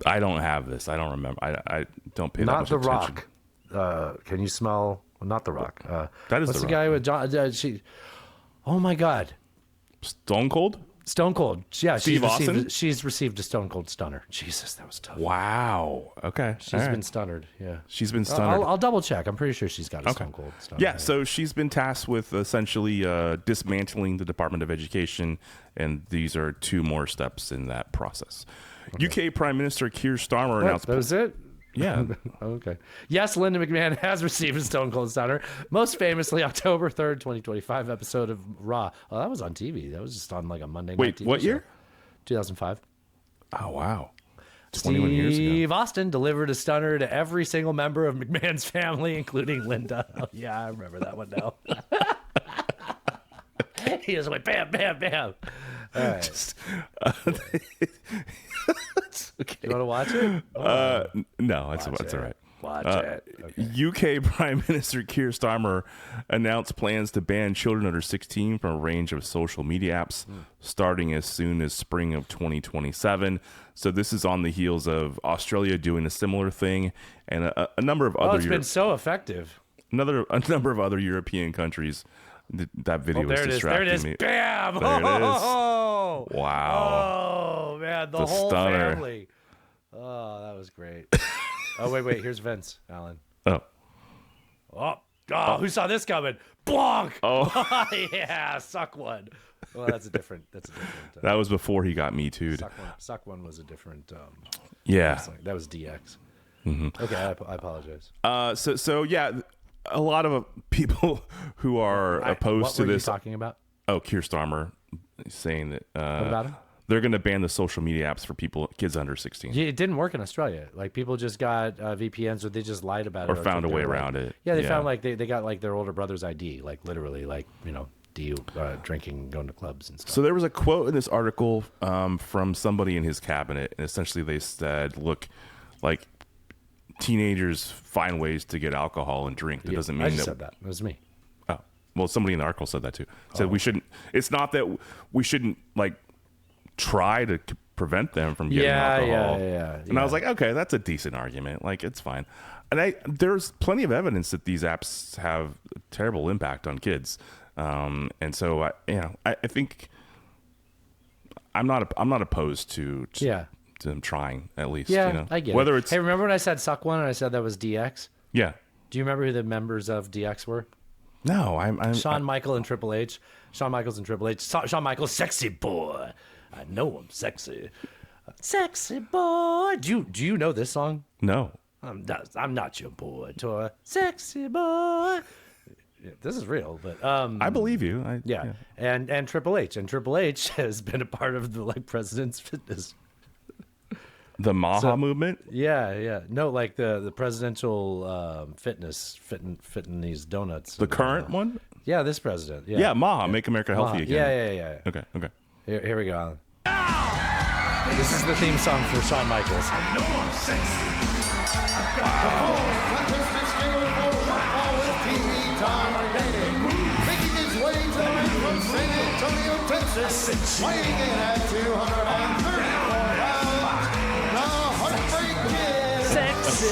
I don't have this. I don't remember. I don't pay that much attention. Not The Rock. Can you smell? Well, not The Rock. That is what's the guy Rock. with John? Oh my God. Stone Cold. Stone Cold. Yeah, Steve Austin? She's received a Stone Cold stunner. Jesus, that was tough. Wow. Okay. She's been stunnered. Yeah. She's been stunnered. I'll double check. I'm pretty sure she's got a Stone Cold stunner. Yeah. So she's been tasked with essentially dismantling the Department of Education, and these are 2 more steps in that process. UK Prime Minister Keir Starmer announced. That was it? Yeah. Okay. Yes, Linda McMahon has received a Stone Cold stunner. Most famously, October 3rd, 2025 episode of Raw. Oh, that was on TV. That was just on like a Monday night TV what year? 2005. Oh, wow. 21 years ago. Steve Austin delivered a stunner to every single member of McMahon's family, including Linda. Oh, yeah, I remember that one now. He just went bam, bam, bam. All right. Okay. You want to watch it? No, it's all right. Watch it. Okay. UK Prime Minister Keir Starmer announced plans to ban children under 16 from a range of social media apps starting as soon as spring of 2027. So this is on the heels of Australia doing a similar thing, and a number of other. It's been so effective. A number of other European countries. That video was distracting me. Bam! There it is. Oh, wow. Oh man, the The whole stunner. family. Oh, that was great. Oh wait, here's Vince Allen. Oh, who saw this coming? Bonk! Oh. Yeah, suck one. Well, that's a different. that was before he got Me Too'd. Suck one was a different. Yeah, that was DX. Mm-hmm. Okay, I apologize. So yeah, a lot of people who are opposed to this. What were you talking about? Oh, Keir Starmer saying that What about him? they're going to ban the social media apps for kids under 16. Yeah, it didn't work in Australia. Like people just got VPNs, or they just lied about it, Or found a way around it. Yeah, they Yeah. found like they got like their older brother's ID, like literally, like drinking, going to clubs and stuff. So there was a quote in this article from somebody in his cabinet, and essentially they said, "Look, like teenagers find ways to get alcohol and drink. That doesn't mean I just that." said that. It was me. Oh, well, somebody in the article said that too. Said we shouldn't. It's not that we shouldn't like try to prevent them from getting alcohol. Yeah. And I was like, okay, that's a decent argument. Like, it's fine. And there's plenty of evidence that these apps have a terrible impact on kids. And so I think I'm not opposed to them trying at least. Yeah, I get whether it. it's Hey, remember when I said suck one and I said that was DX? Yeah. Do you remember who the members of DX were? No, I'm Shawn Michaels and Triple H. Shawn Michaels, sexy boy. I know I'm sexy. Sexy boy. Do you know this song? No. I'm not your boy toy. Sexy boy. This is real, but I believe you. yeah. And Triple H has been a part of the president's fitness. The Maha movement. Yeah. No, like the presidential fitting these donuts. The current one. Yeah, this president. Yeah, Maha, make America healthy again. Yeah. Okay. Here we go. This is the theme song for Shawn Michaels. Weighing in at 234 pounds, the Heartbreak Kid, Sexy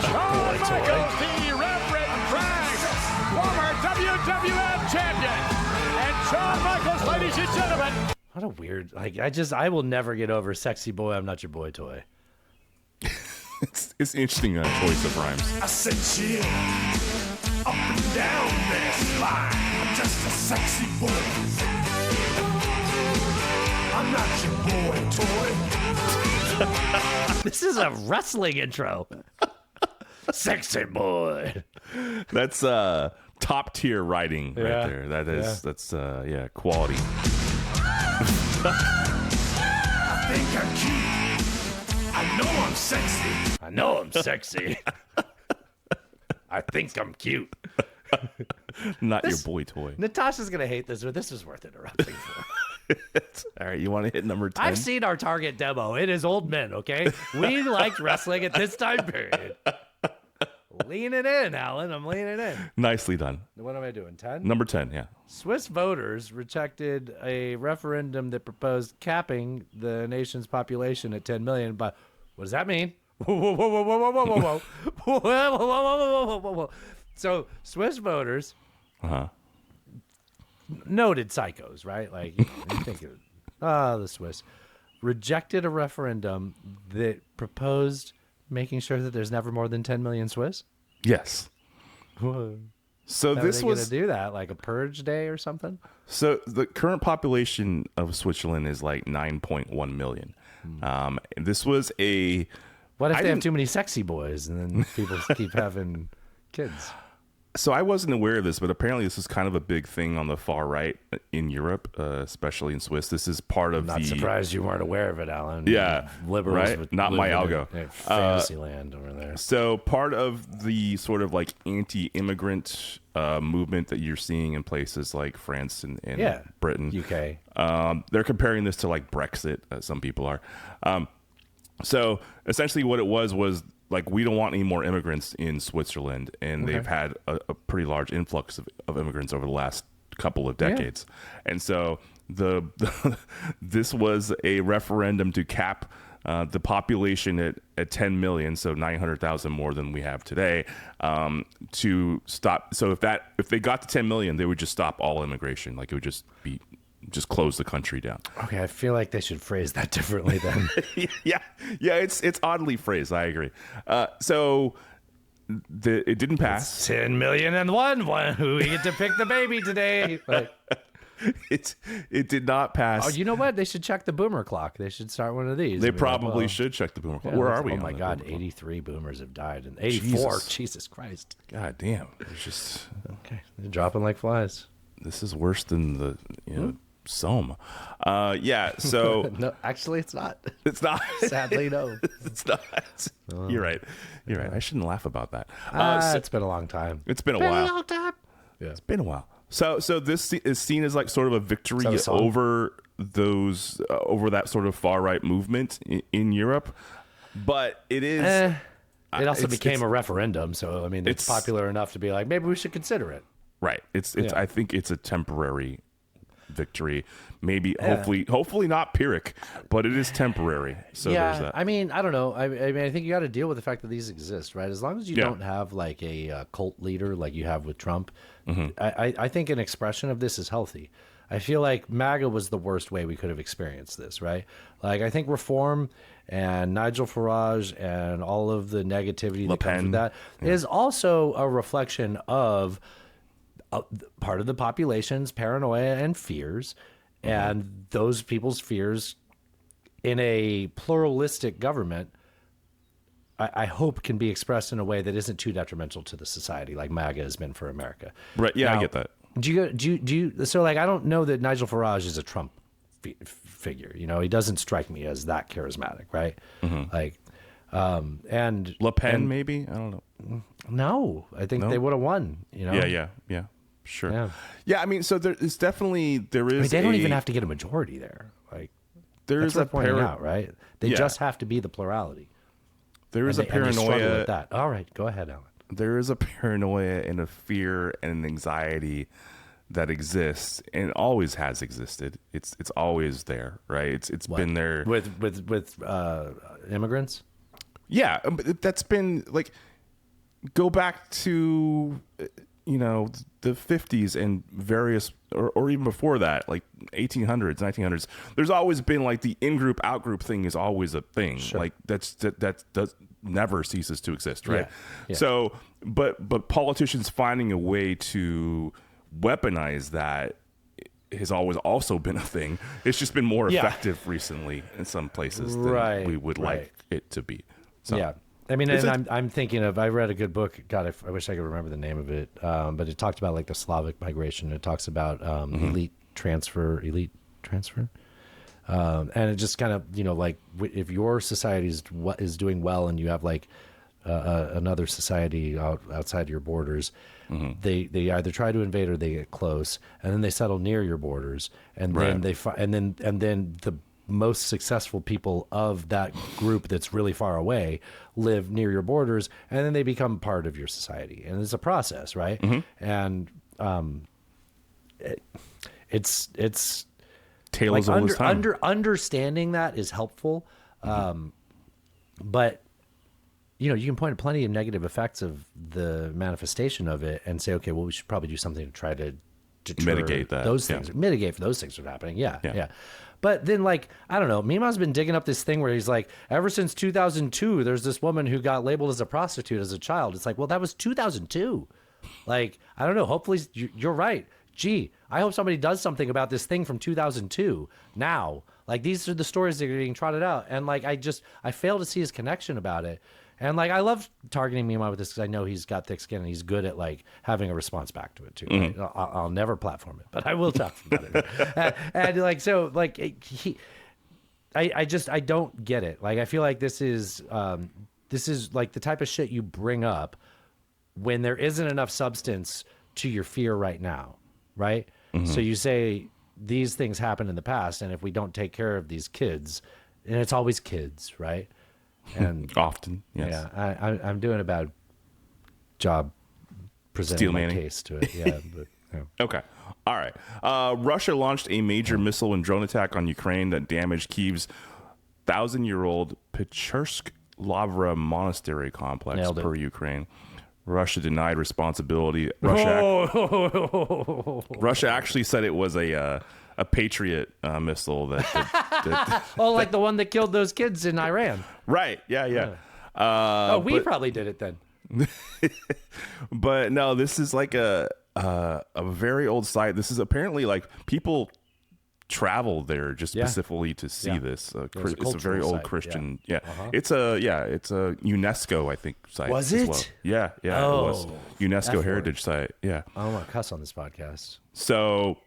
Shawn Michaels, the Reverend Frank, former WWF champion, and Shawn Michaels, ladies and gentlemen. What a weird, I will never get over Sexy Boy, I'm Not Your Boy toy. It's interesting choice of rhymes. I said chill, up and down this line. I'm just a sexy boy. I'm not your boy toy. This is a wrestling intro. Sexy Boy. That's top tier writing right there. That's quality. I think I'm cute. I know I'm sexy. I know I'm sexy. I think I'm cute. Not your boy toy. Natasha's going to hate this, but this is worth interrupting for. All right, you want to hit number 10? I've seen our target demo. It is old men, okay? We liked wrestling at this time period. Leaning in, Alan. I'm leaning in. Nicely done. What am I doing? 10? Number 10, yeah. Swiss voters rejected a referendum that proposed capping the nation's population at 10 million. But what does that mean? Whoa. So Swiss voters, noted psychos, right? Like, you think the Swiss rejected a referendum that proposed making sure that there's never more than 10 million Swiss. Yes. So How this are they was going to do that, like a purge day or something? So the current population of Switzerland is like 9.1 million. And this was a. What if they have too many sexy boys and then people keep having kids? So I wasn't aware of this, but apparently this is kind of a big thing on the far right in Europe, especially in Swiss. This is part of Not surprised you weren't aware of it, Alan. Yeah, Liberals right? Not my algo. Fantasy land over there. So part of the sort of like anti-immigrant movement that you're seeing in places like France and Britain, UK. They're comparing this to like Brexit, some people are. So essentially what it was like, we don't want any more immigrants in Switzerland, and they've had a pretty large influx of immigrants over the last couple of decades. And so this was a referendum to cap the population at 10 million, so 900,000 more than we have today, to stop. So if they got to 10 million, they would just stop all immigration. Like, it would just close the country down. Okay, I feel like they should phrase that differently then. yeah, it's oddly phrased. I agree. So it didn't pass. 10 million and one. We get to pick the baby today. Like, it did not pass. oh, you know what? They should check the boomer clock. They should start one of these. They probably should check the boomer clock. Where are we? Oh my God, 83 boomers have died, and 84. Jesus Christ. God damn. It's just okay. They're dropping like flies. This is worse than the Somme. Yeah. So no, actually, it's not. It's not. Sadly, no. It's not. You're right. You're right. I shouldn't laugh about that. It's been a long time. It's been a while. A long time. Yeah. It's been a while. So this is seen as like sort of a victory over that sort of far right movement in Europe, but it is. It also became a referendum, so I mean, it's popular enough to be like, maybe we should consider it. Right. It's. I think it's a temporary victory. Maybe, hopefully not Pyrrhic, but it is temporary. So there's that. I mean, I don't know. I mean, I think you got to deal with the fact that these exist, right? As long as you don't have like a cult leader like you have with Trump, I think an expression of this is healthy. I feel like MAGA was the worst way we could have experienced this, right? Like, I think Reform and Nigel Farage and all of the negativity that comes with that is also a reflection of part of the population's paranoia and fears, and those people's fears in a pluralistic government I hope can be expressed in a way that isn't too detrimental to the society, like MAGA has been for America. Right. Yeah, Now, I get that. Do you? So like, I don't know that Nigel Farage is a Trump figure. You know, he doesn't strike me as that charismatic, right? Like, and Le Pen, maybe, I don't know. No, I think they would have won. You know. Yeah. Sure. Yeah. Yeah. I mean, so there is definitely I mean, they don't even have to get a majority there. Like, there that's is a worth pointing out, right? They just have to be the plurality. There is and a they struggle paranoia with that. All right, go ahead, Alan. There is a paranoia and a fear and an anxiety that exists and always has existed. It's always there, right? It's been there with immigrants. Yeah, that's been like, go back to the 50s and various or even before that, like 1800s, 1900s. There's always been like the in-group out-group thing is always a thing. Sure. Like that does never ceases to exist, right? Yeah. So but politicians finding a way to weaponize that has always also been a thing. It's just been more effective recently in some places than we would like it to be. So, yeah. I mean, and I'm thinking of, I read a good book. God, I wish I could remember the name of it. But it talked about like the Slavic migration. It talks about elite transfer. And it just kind of, like if your society is doing well and you have like another society outside your borders, they either try to invade or they get close, and then they settle near your borders, and then and then the most successful people of that group that's really far away live near your borders, and then they become part of your society, and it's a process, right? And it's tales like of time. Understanding that is helpful, but you can point to plenty of negative effects of the manifestation of it and say, okay, well, we should probably do something to try to mitigate that. Those things, mitigate for those things from happening. Yeah. But then, like, I don't know, Mima's been digging up this thing where he's like, ever since 2002, there's this woman who got labeled as a prostitute as a child. It's like, well, that was 2002. Like, I don't know. Hopefully you're right. Gee, I hope somebody does something about this thing from 2002 now. Like, these are the stories that are being trotted out. And like, I fail to see his connection about it. And like, I love targeting Mima with this because I know he's got thick skin and he's good at like having a response back to it too. Right? I'll never platform it, but I will talk about it. And like, so like I don't get it. Like, I feel like this is like the type of shit you bring up when there isn't enough substance to your fear right now. Right. So you say these things happened in the past, and if we don't take care of these kids, and it's always kids, right? And often, yes. Yeah, I'm doing a bad job presenting my case to it. Yeah, but yeah. Okay, all right. Russia launched a major missile and drone attack on Ukraine that damaged Kyiv's 1,000-year-old Pechursk Lavra monastery complex per Ukraine. Russia denied responsibility. Russia actually said it was a Patriot missile that like the one that killed those kids in Iran. Right. Yeah. We probably did it then. But no, this is like a very old site. This is apparently like people travel there just specifically to see this. It's a very old Christian. Yeah. It's a UNESCO, I think, site. Was it? As well. Yeah. It was UNESCO heritage site. Yeah. I don't want to cuss on this podcast. So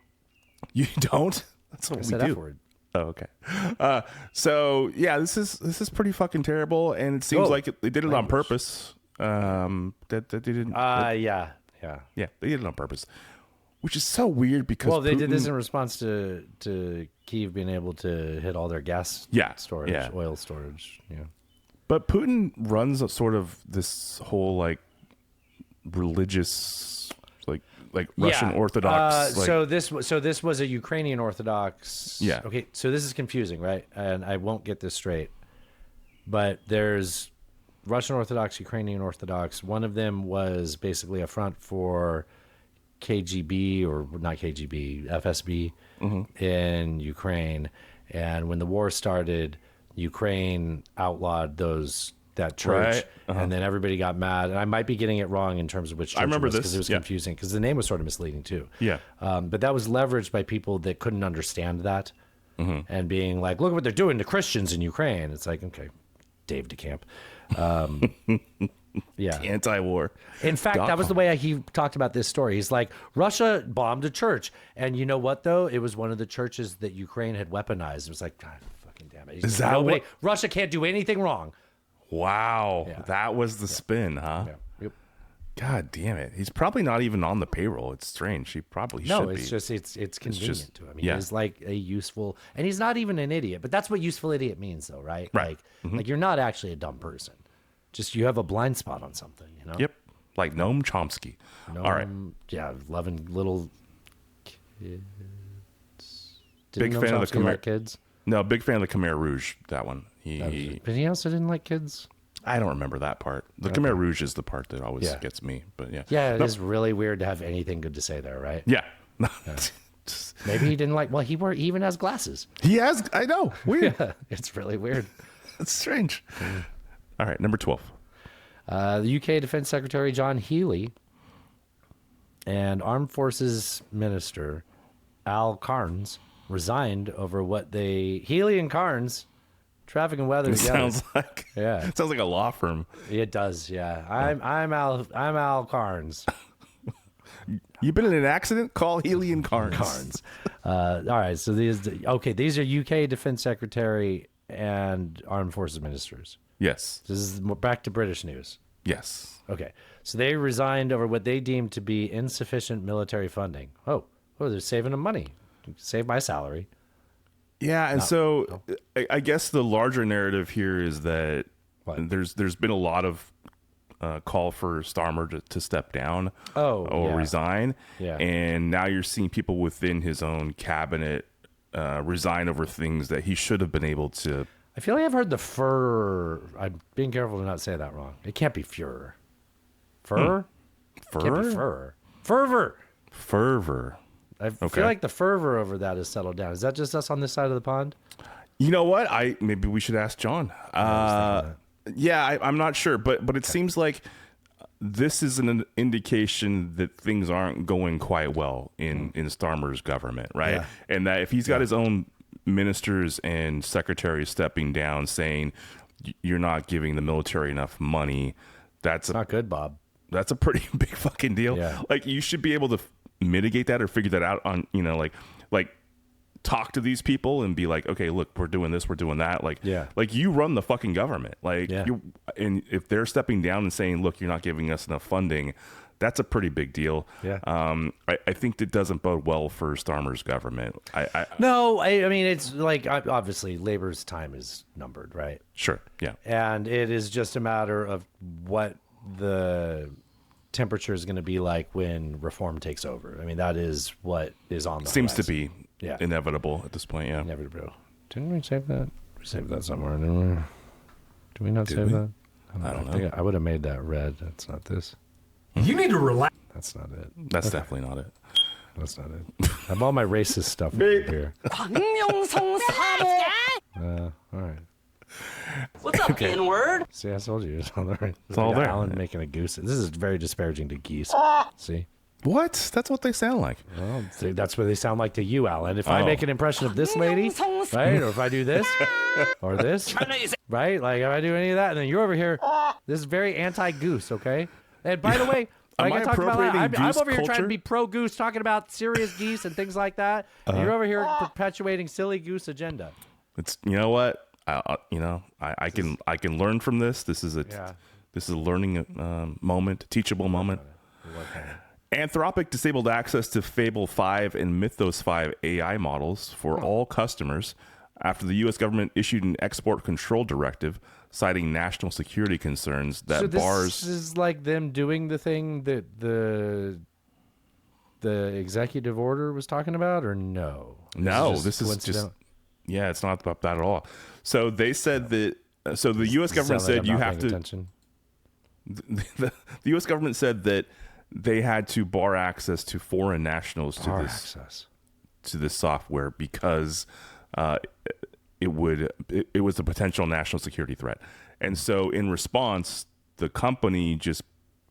you don't? That's what we do. F-word. Oh, okay. So yeah, this is pretty fucking terrible, and it seems like they did it on purpose. That they didn't. Yeah, they did it on purpose, which is so weird because they did this in response to Kyiv being able to hit all their gas storage, oil storage. Yeah, but Putin runs a sort of this whole like religious. Like Russian Orthodox. So this was a Ukrainian Orthodox. Yeah. Okay. So this is confusing, right? And I won't get this straight. But there's Russian Orthodox, Ukrainian Orthodox. One of them was basically a front for KGB or not KGB, FSB in Ukraine. And when the war started, Ukraine outlawed that church, and then everybody got mad. And I might be getting it wrong in terms of which church I remember it was this because it was confusing because the name was sort of misleading too. Yeah. But that was leveraged by people that couldn't understand that and being like, look what they're doing to Christians in Ukraine. It's like, okay, Dave DeCamp. Yeah. Anti-war. In fact, that was the way he talked about this story. He's like, Russia bombed a church. And you know what, though? It was one of the churches that Ukraine had weaponized. It was like, God fucking damn it. Is that what? Russia can't do anything wrong. Wow. Yeah. That was the spin, huh? Yeah. Yep. God damn it. He's probably not even on the payroll. It's strange. He probably should be. No, it's just, it's convenient to him. Yeah. He's like a useful, and he's not even an idiot. But that's what useful idiot means, though, right? Right. Like you're not actually a dumb person. Just you have a blind spot on something, you know? Yep. Like Noam Chomsky. All right. Yeah, loving little kids. Big fan of the Khmer like kids. No, big fan of the Khmer Rouge. That one. But he also didn't like kids. I don't remember that part. The Khmer Rouge is the part that always gets me. But yeah. Yeah, it is really weird to have anything good to say there, right? Yeah. Maybe he didn't like. Well, he even has glasses. He has. I know. Weird. Yeah, it's really weird. It's strange. All right, number 12. The UK Defense Secretary John Healey and Armed Forces Minister Al Carnes resigned over what Healey and Carnes, traffic and weather together. Sounds like sounds like a law firm. It does, yeah. I'm Al Carnes. You been in an accident? Call Healey and Carnes. All right, so these are UK Defense Secretary and Armed Forces Ministers. Yes. This is back to British news. Yes. Okay. So they resigned over what they deemed to be insufficient military funding. Oh, they're saving them money. Save my salary. Yeah, and I guess the larger narrative here is that there's been a lot of call for Starmer to step down or resign. Yeah. And now you're seeing people within his own cabinet resign over things that he should have been able to. I feel like I've heard the fur. I'm being careful to not say that wrong. It can't be Fuhrer. Fur? Fur? Can't be fur. Fervor. I feel like the fervor over that has settled down. Is that just us on this side of the pond? You know what? Maybe we should ask John. I'm not sure, but it seems like this is an indication that things aren't going quite well in Starmer's government, right? Yeah. And that if he's got his own ministers and secretaries stepping down saying you're not giving the military enough money, that's not good, Bob. That's a pretty big fucking deal. Yeah. Like you should be able to mitigate that or figure that out on, like talk to these people and be like, okay, look, we're doing this, we're doing that. Like you run the fucking government. And if they're stepping down and saying, look, you're not giving us enough funding, that's a pretty big deal. Yeah. I think that doesn't bode well for Starmer's government. I mean, it's like, obviously Labor's time is numbered, right? Sure. Yeah. And it is just a matter of what the temperature is going to be like when reform takes over. I mean, that is what is on the seems horizon. To be inevitable at this point. Yeah. Inevitable. Didn't we save that? We saved that somewhere, didn't we? Did we not save that? I don't know. I would have made that red. That's not this. You need to relax. That's not it. That's definitely not it. That's not it. I have all my racist stuff over here. All right. What's up, N-word? See, I told you. It's all there. It's all there. Alan making a goose. This is very disparaging to geese. See? What? That's what they sound like. Well, see, that's what they sound like to you, Alan. If I make an impression of this lady, right? Or if I do this, or this, right? Like if I do any of that, and then you're over here, this is very anti-goose, okay? And by the way, I'm over here trying to be pro-goose, talking about serious geese and things like that. And you're over here perpetuating silly goose agenda. It's you know what? I can learn from this. This is a learning moment, teachable moment. Anthropic disabled access to Fable 5 and Mythos 5 AI models for all customers after the U.S. government issued an export control directive citing national security concerns that bars. This is like them doing the thing that the executive order was talking about, or no? No, this is just. Yeah, it's not about that at all. So they said that. So the U.S. government said you have to. The U.S. government said that they had to bar access to foreign nationals to this software because it was a potential national security threat. And so in response, the company just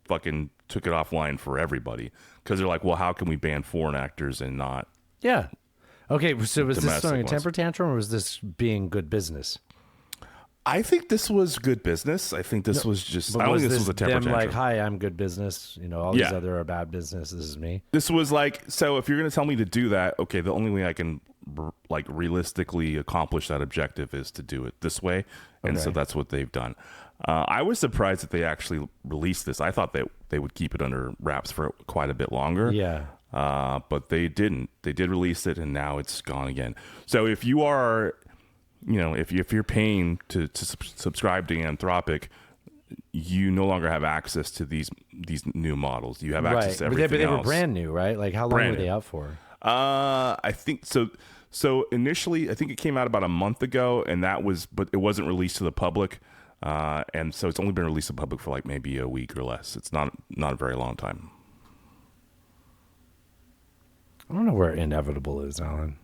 fucking took it offline for everybody because they're like, well, how can we ban foreign actors and not? Yeah. Okay, so was this throwing a temper tantrum or was this being good business? I think this was good business. I think this was just. I don't think this was a temper them tantrum. like, hi, I'm good business. All these other are bad business. This is me. This was like, so if you're going to tell me to do that, okay, the only way I can like realistically accomplish that objective is to do it this way. And so that's what they've done. I was surprised that they actually released this. I thought that they would keep it under wraps for quite a bit longer. Yeah. But they didn't. They did release it, and now it's gone again. So if you are, if you're paying to subscribe to Anthropic, you no longer have access to these new models. You have access to everything but they were else. brand new, right? Like, how long were they out for? I think so. So initially, I think it came out about a month ago, but it wasn't released to the public. And so it's only been released to the public for like maybe a week or less. It's not a very long time. I don't know where Inevitable is, Alan.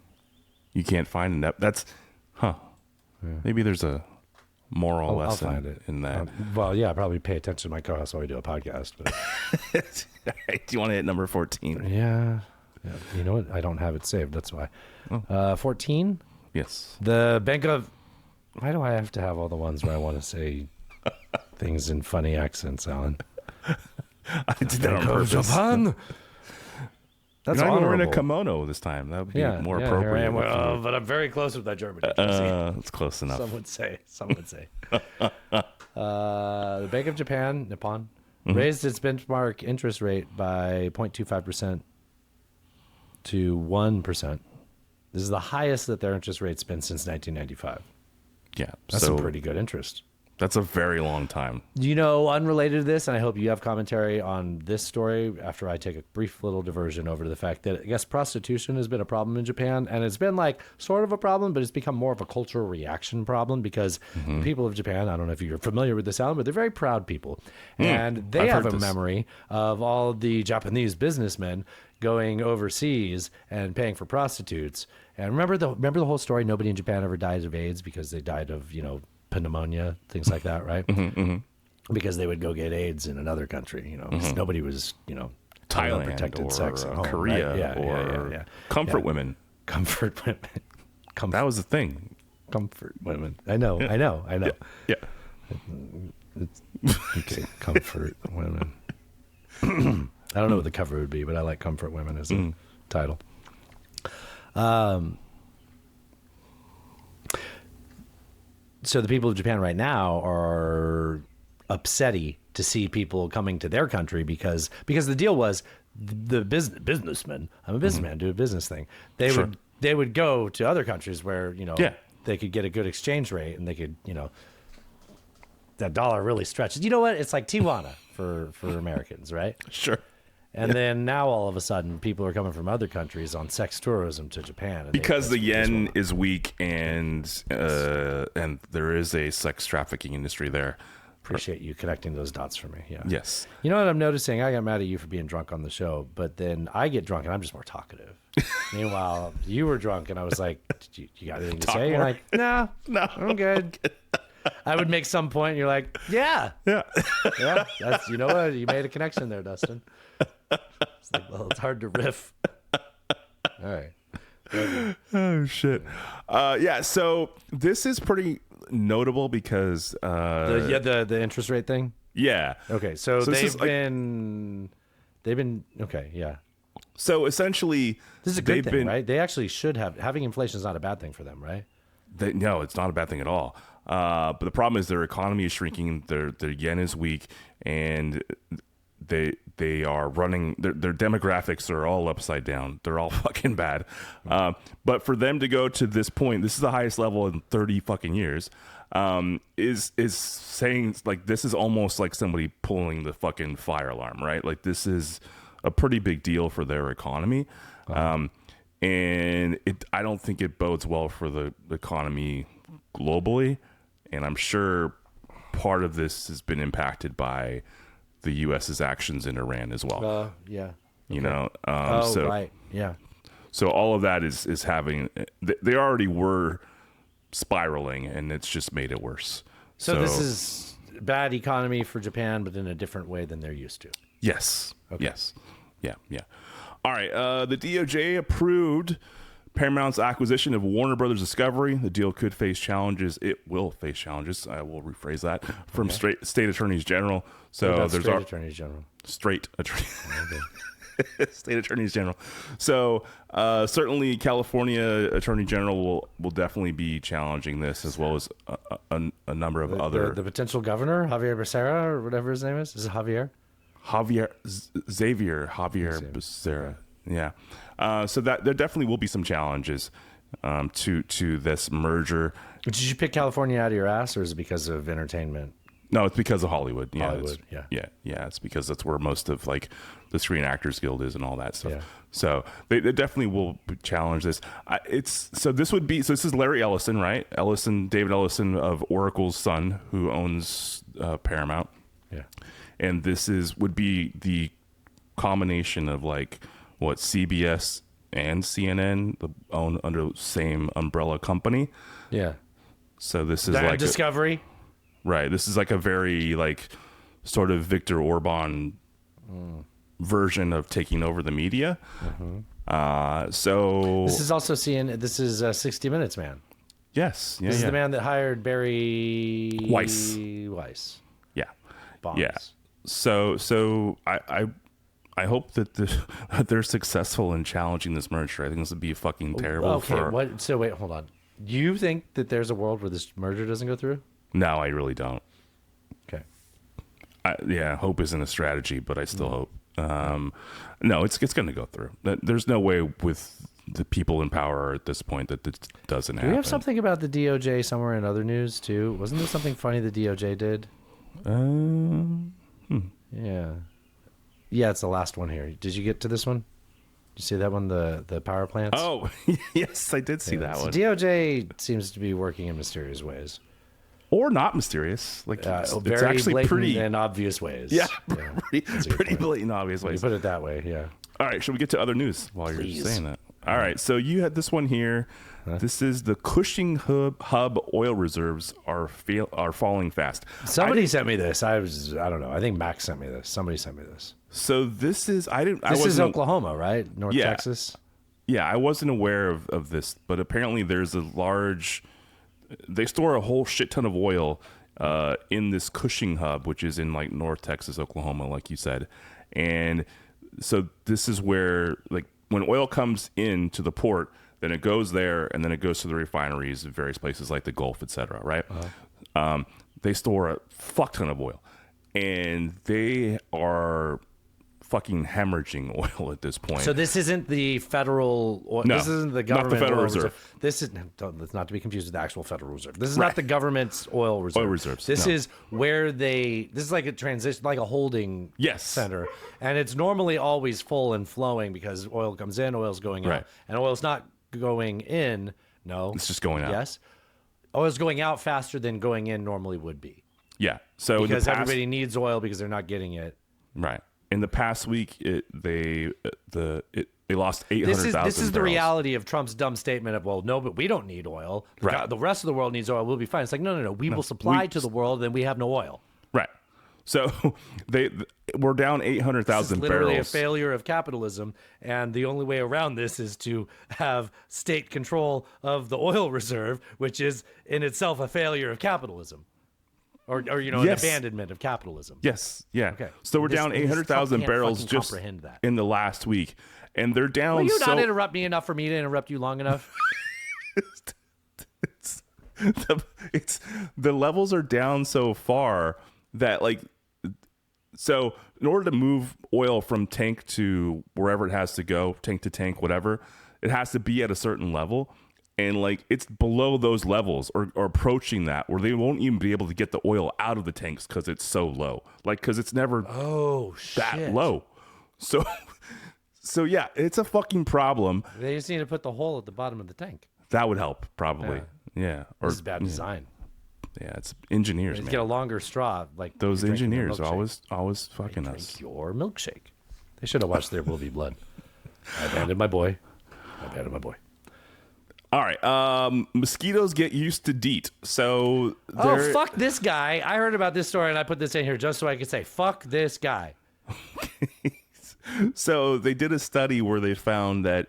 You can't find that's, huh? Yeah. Maybe there's a moral lesson I'll find it in that. Well, yeah, probably pay attention to my co-host while we do a podcast. But do you want to hit number 14? Yeah. You know what? I don't have it saved. That's why. 14? Yes. The Bank of... Why do I have to have all the ones where I want to say things in funny accents, Alan? I did that on purpose. Japan. That's You're not honorable. wearing a kimono this time. That would be more appropriate. But I'm very close with that German. It's close enough. Some would say. The Bank of Japan, Nippon, raised its benchmark interest rate by 0.25% to 1%. This is the highest that their interest rate's been since 1995. Yeah. That's some pretty good interest. That's a very long time. Unrelated to this, and I hope you have commentary on this story after I take a brief little diversion over to the fact that I guess prostitution has been a problem in Japan, and it's been like sort of a problem, but it's become more of a cultural reaction problem because the people of Japan, I don't know if you're familiar with this, Alan, but they're very proud people. And they have a memory of all the Japanese businessmen going overseas and paying for prostitutes. And remember the whole story, nobody in Japan ever died of AIDS because they died of, pneumonia, things like that, right? Because they would go get AIDS in another country, nobody was, Thailand unprotected or sex at home, Korea, right? or comfort women. Comfort women. That was the thing. Comfort women. I know. Yeah. Okay, comfort women. I don't know what the cover would be, but I like comfort women as a title. So the people of Japan right now are upsetty to see people coming to their country because the deal was the businessmen. I'm a businessman, do a business thing. They would go to other countries where they could get a good exchange rate and they could that dollar really stretches. You know what? It's like Tijuana for Americans, right? Sure. And then now all of a sudden people are coming from other countries on sex tourism to Japan. Because the yen is weak and there is a sex trafficking industry there. Appreciate you connecting those dots for me. Yeah. Yes. You know what I'm noticing? I got mad at you for being drunk on the show, but then I get drunk and I'm just more talkative. Meanwhile, you were drunk and I was like, you got anything to say? You're like, no, I'm good. I would make some point and you're like, yeah. That's, you know what? You made a connection there, Dustin. It's like, well, it's hard to riff. All right. Oh shit. So this is pretty notable because the interest rate thing. Yeah. Okay. So they've been okay. Yeah. So essentially, this is a good thing, right? They actually should having inflation is not a bad thing for them, right? No, it's not a bad thing at all. But the problem is their economy is shrinking. Their yen is weak, and they are running their demographics are all upside down. They're all fucking bad. But for them to go to this point, this is the highest level in 30 fucking years. Is saying like this is almost like somebody pulling the fucking fire alarm, right? Like this is a pretty big deal for their economy. And I don't think it bodes well for the economy globally. And I'm sure part of this has been impacted by the U.S.'s actions in Iran as well. Yeah. You know? Right. Yeah. So all of that is having... They already were spiraling, and it's just made it worse. So this is bad economy for Japan, but in a different way than they're used to. Yes. Okay. Yes. Yeah. All right. The DOJ approved Paramount's acquisition of Warner Brothers Discovery. The deal could face challenges. It will face challenges. I will rephrase that from state attorneys general. So there's straight attorneys general. Straight attorney. State attorneys general. So certainly California attorney general will definitely be challenging this, as well as a number of other. The potential governor, Javier Becerra, or whatever his name is. Is it Javier? Xavier Becerra. Yeah. So that there definitely will be some challenges to this merger. Did you pick California out of your ass, or is it because of entertainment? No, it's because of Hollywood. Yeah, Hollywood, yeah. It's because that's where most of like the Screen Actors Guild is and all that stuff. Yeah. So they definitely will challenge this. This is Larry Ellison, right? David Ellison of Oracle's son, who owns Paramount. Yeah. And this would be the combination of like what CBS and CNN own under the same umbrella company. Yeah. So this is like Discovery. Right. This is like a very like sort of Viktor Orban version of taking over the media. So this is also This is 60 Minutes, man. Yes. Yeah. This is the man that hired Barry Weiss. Yeah. Bonds. Yeah. So I hope that that they're successful in challenging this merger. I think this would be fucking terrible. Okay. What? So wait, hold on. You think that there's a world where this merger doesn't go through? No, I really don't. Okay. Hope isn't a strategy, but I still hope. No, it's going to go through. There's no way with the people in power at this point that this doesn't happen. Do we have something about the DOJ somewhere in other news too? Wasn't there something funny the DOJ did? Yeah. Yeah, it's the last one here. Did you get to this one? Did you see that one, the power plants? Oh, yes, I did see that one. DOJ seems to be working in mysterious ways. Or not mysterious. Like it's very actually blatant pretty and obvious ways. Yeah, pretty blatant obvious ways. You put it that way, yeah. All right, should we get to other news while you're saying that? All right, so you had this one here. This is the Cushing Hub oil reserves are falling fast. Somebody sent me this. I don't know. I think Max sent me this. Somebody sent me this. So this is This is Oklahoma, right? North Texas. Yeah, I wasn't aware of this, but apparently there's a large. They store a whole shit ton of oil in this Cushing Hub, which is in like North Texas, Oklahoma, like you said, and so this is where like when oil comes into the port, then it goes there, and then it goes to the refineries in various places like the Gulf, etc. Right? They store a fuck ton of oil, and they are fucking hemorrhaging oil at this point. So this isn't the federal oil. No, this isn't the government not the Federal oil Reserve. This is not to be confused with the actual Federal Reserve. This is not the government's oil reserve. Oil reserves. This no. is where this is like a transition, like a holding Yes. center, and it's normally always full and flowing because oil comes in, oil's going out, Right. and oil's not going in. No, It's just going out. Yes, oil's going out faster than going in normally would be Yeah. So because in the past, everybody needs oil because they're not getting it. right. In the past week, they lost 800,000 This is the barrels. reality of Trump's dumb statement of, well, no, but we don't need oil. Right. The rest of the world needs oil. We'll be fine. It's like, no. We will supply to the world, and we have no oil. Right. So we're down 800,000 Literally barrels. a failure of capitalism, and the only way around this is to have state control of the oil reserve, which is in itself a failure of capitalism. Or an Yes. abandonment of capitalism. Yes. Yeah. Okay. So we're down This 800,000 can't barrels fucking just comprehend that. in the last week, and they're down. Will you so not interrupt me enough for me to interrupt you long enough? it's the levels are down so far that so in order to move oil from tank to wherever it has to go, tank to tank, whatever, it has to be at a certain level. And it's below those levels or approaching that where they won't even be able to get the oil out of the tanks because it's so low. Because it's never that low. So yeah, it's a fucking problem. They just need to put the hole at the bottom of the tank. That would help probably. Yeah. Or This is bad design. yeah, it's engineers, Just man. get a longer straw, like Those you're drinking engineers their are milkshake. always fucking Drink us. your milkshake. They should have watched There Will Be Blood. I abandoned my boy. All right. Mosquitoes get used to DEET. So Fuck this guy. I heard about this story and I put this in here just so I could say, fuck this guy. So they did a study where they found that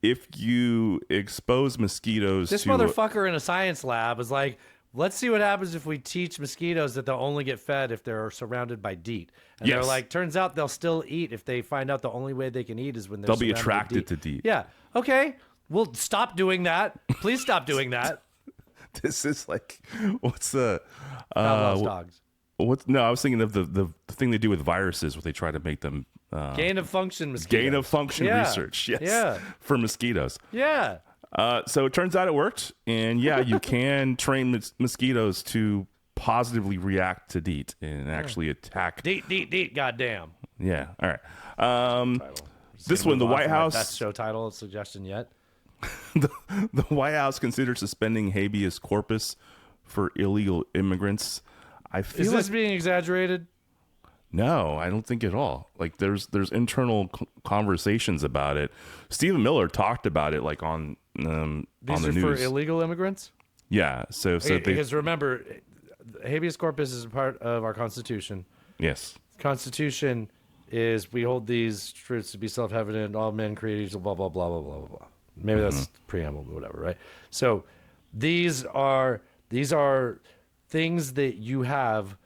if you expose mosquitoes This to motherfucker in a science lab is like, let's see what happens if we teach mosquitoes that they'll only get fed if they're surrounded by DEET. And they're Yes. like, turns out they'll still eat if they find out the only way they can eat is when they'll be surrounded attracted with to DEET. Yeah. Okay. Well, stop doing that. Please stop doing that. This is like, what's the Pavlov's dogs. No, I was thinking of the thing they do with viruses where they try to make them Gain of function mosquitoes. gain of function Yeah. research. Yes. Yeah. For mosquitoes. Yeah. So it turns out it worked, and yeah, you can train mosquitoes to positively react to DEET and actually attack. DEET, goddamn. Yeah. All right. This one, the Move on White from my House. Best show title suggestion yet. The White House considers suspending habeas corpus for illegal immigrants. I feel Is like this being exaggerated? no, I don't think at all. Like there's internal conversations about it. Stephen Miller talked about it like on These the are news. for illegal immigrants? Yeah. So they Because remember, habeas corpus is a part of our Constitution. yes. Constitution is we hold these truths to be self-evident, all men created equal, blah, blah, blah, blah, blah, blah, blah. Maybe that's preamble, but whatever, right? So these are things that you have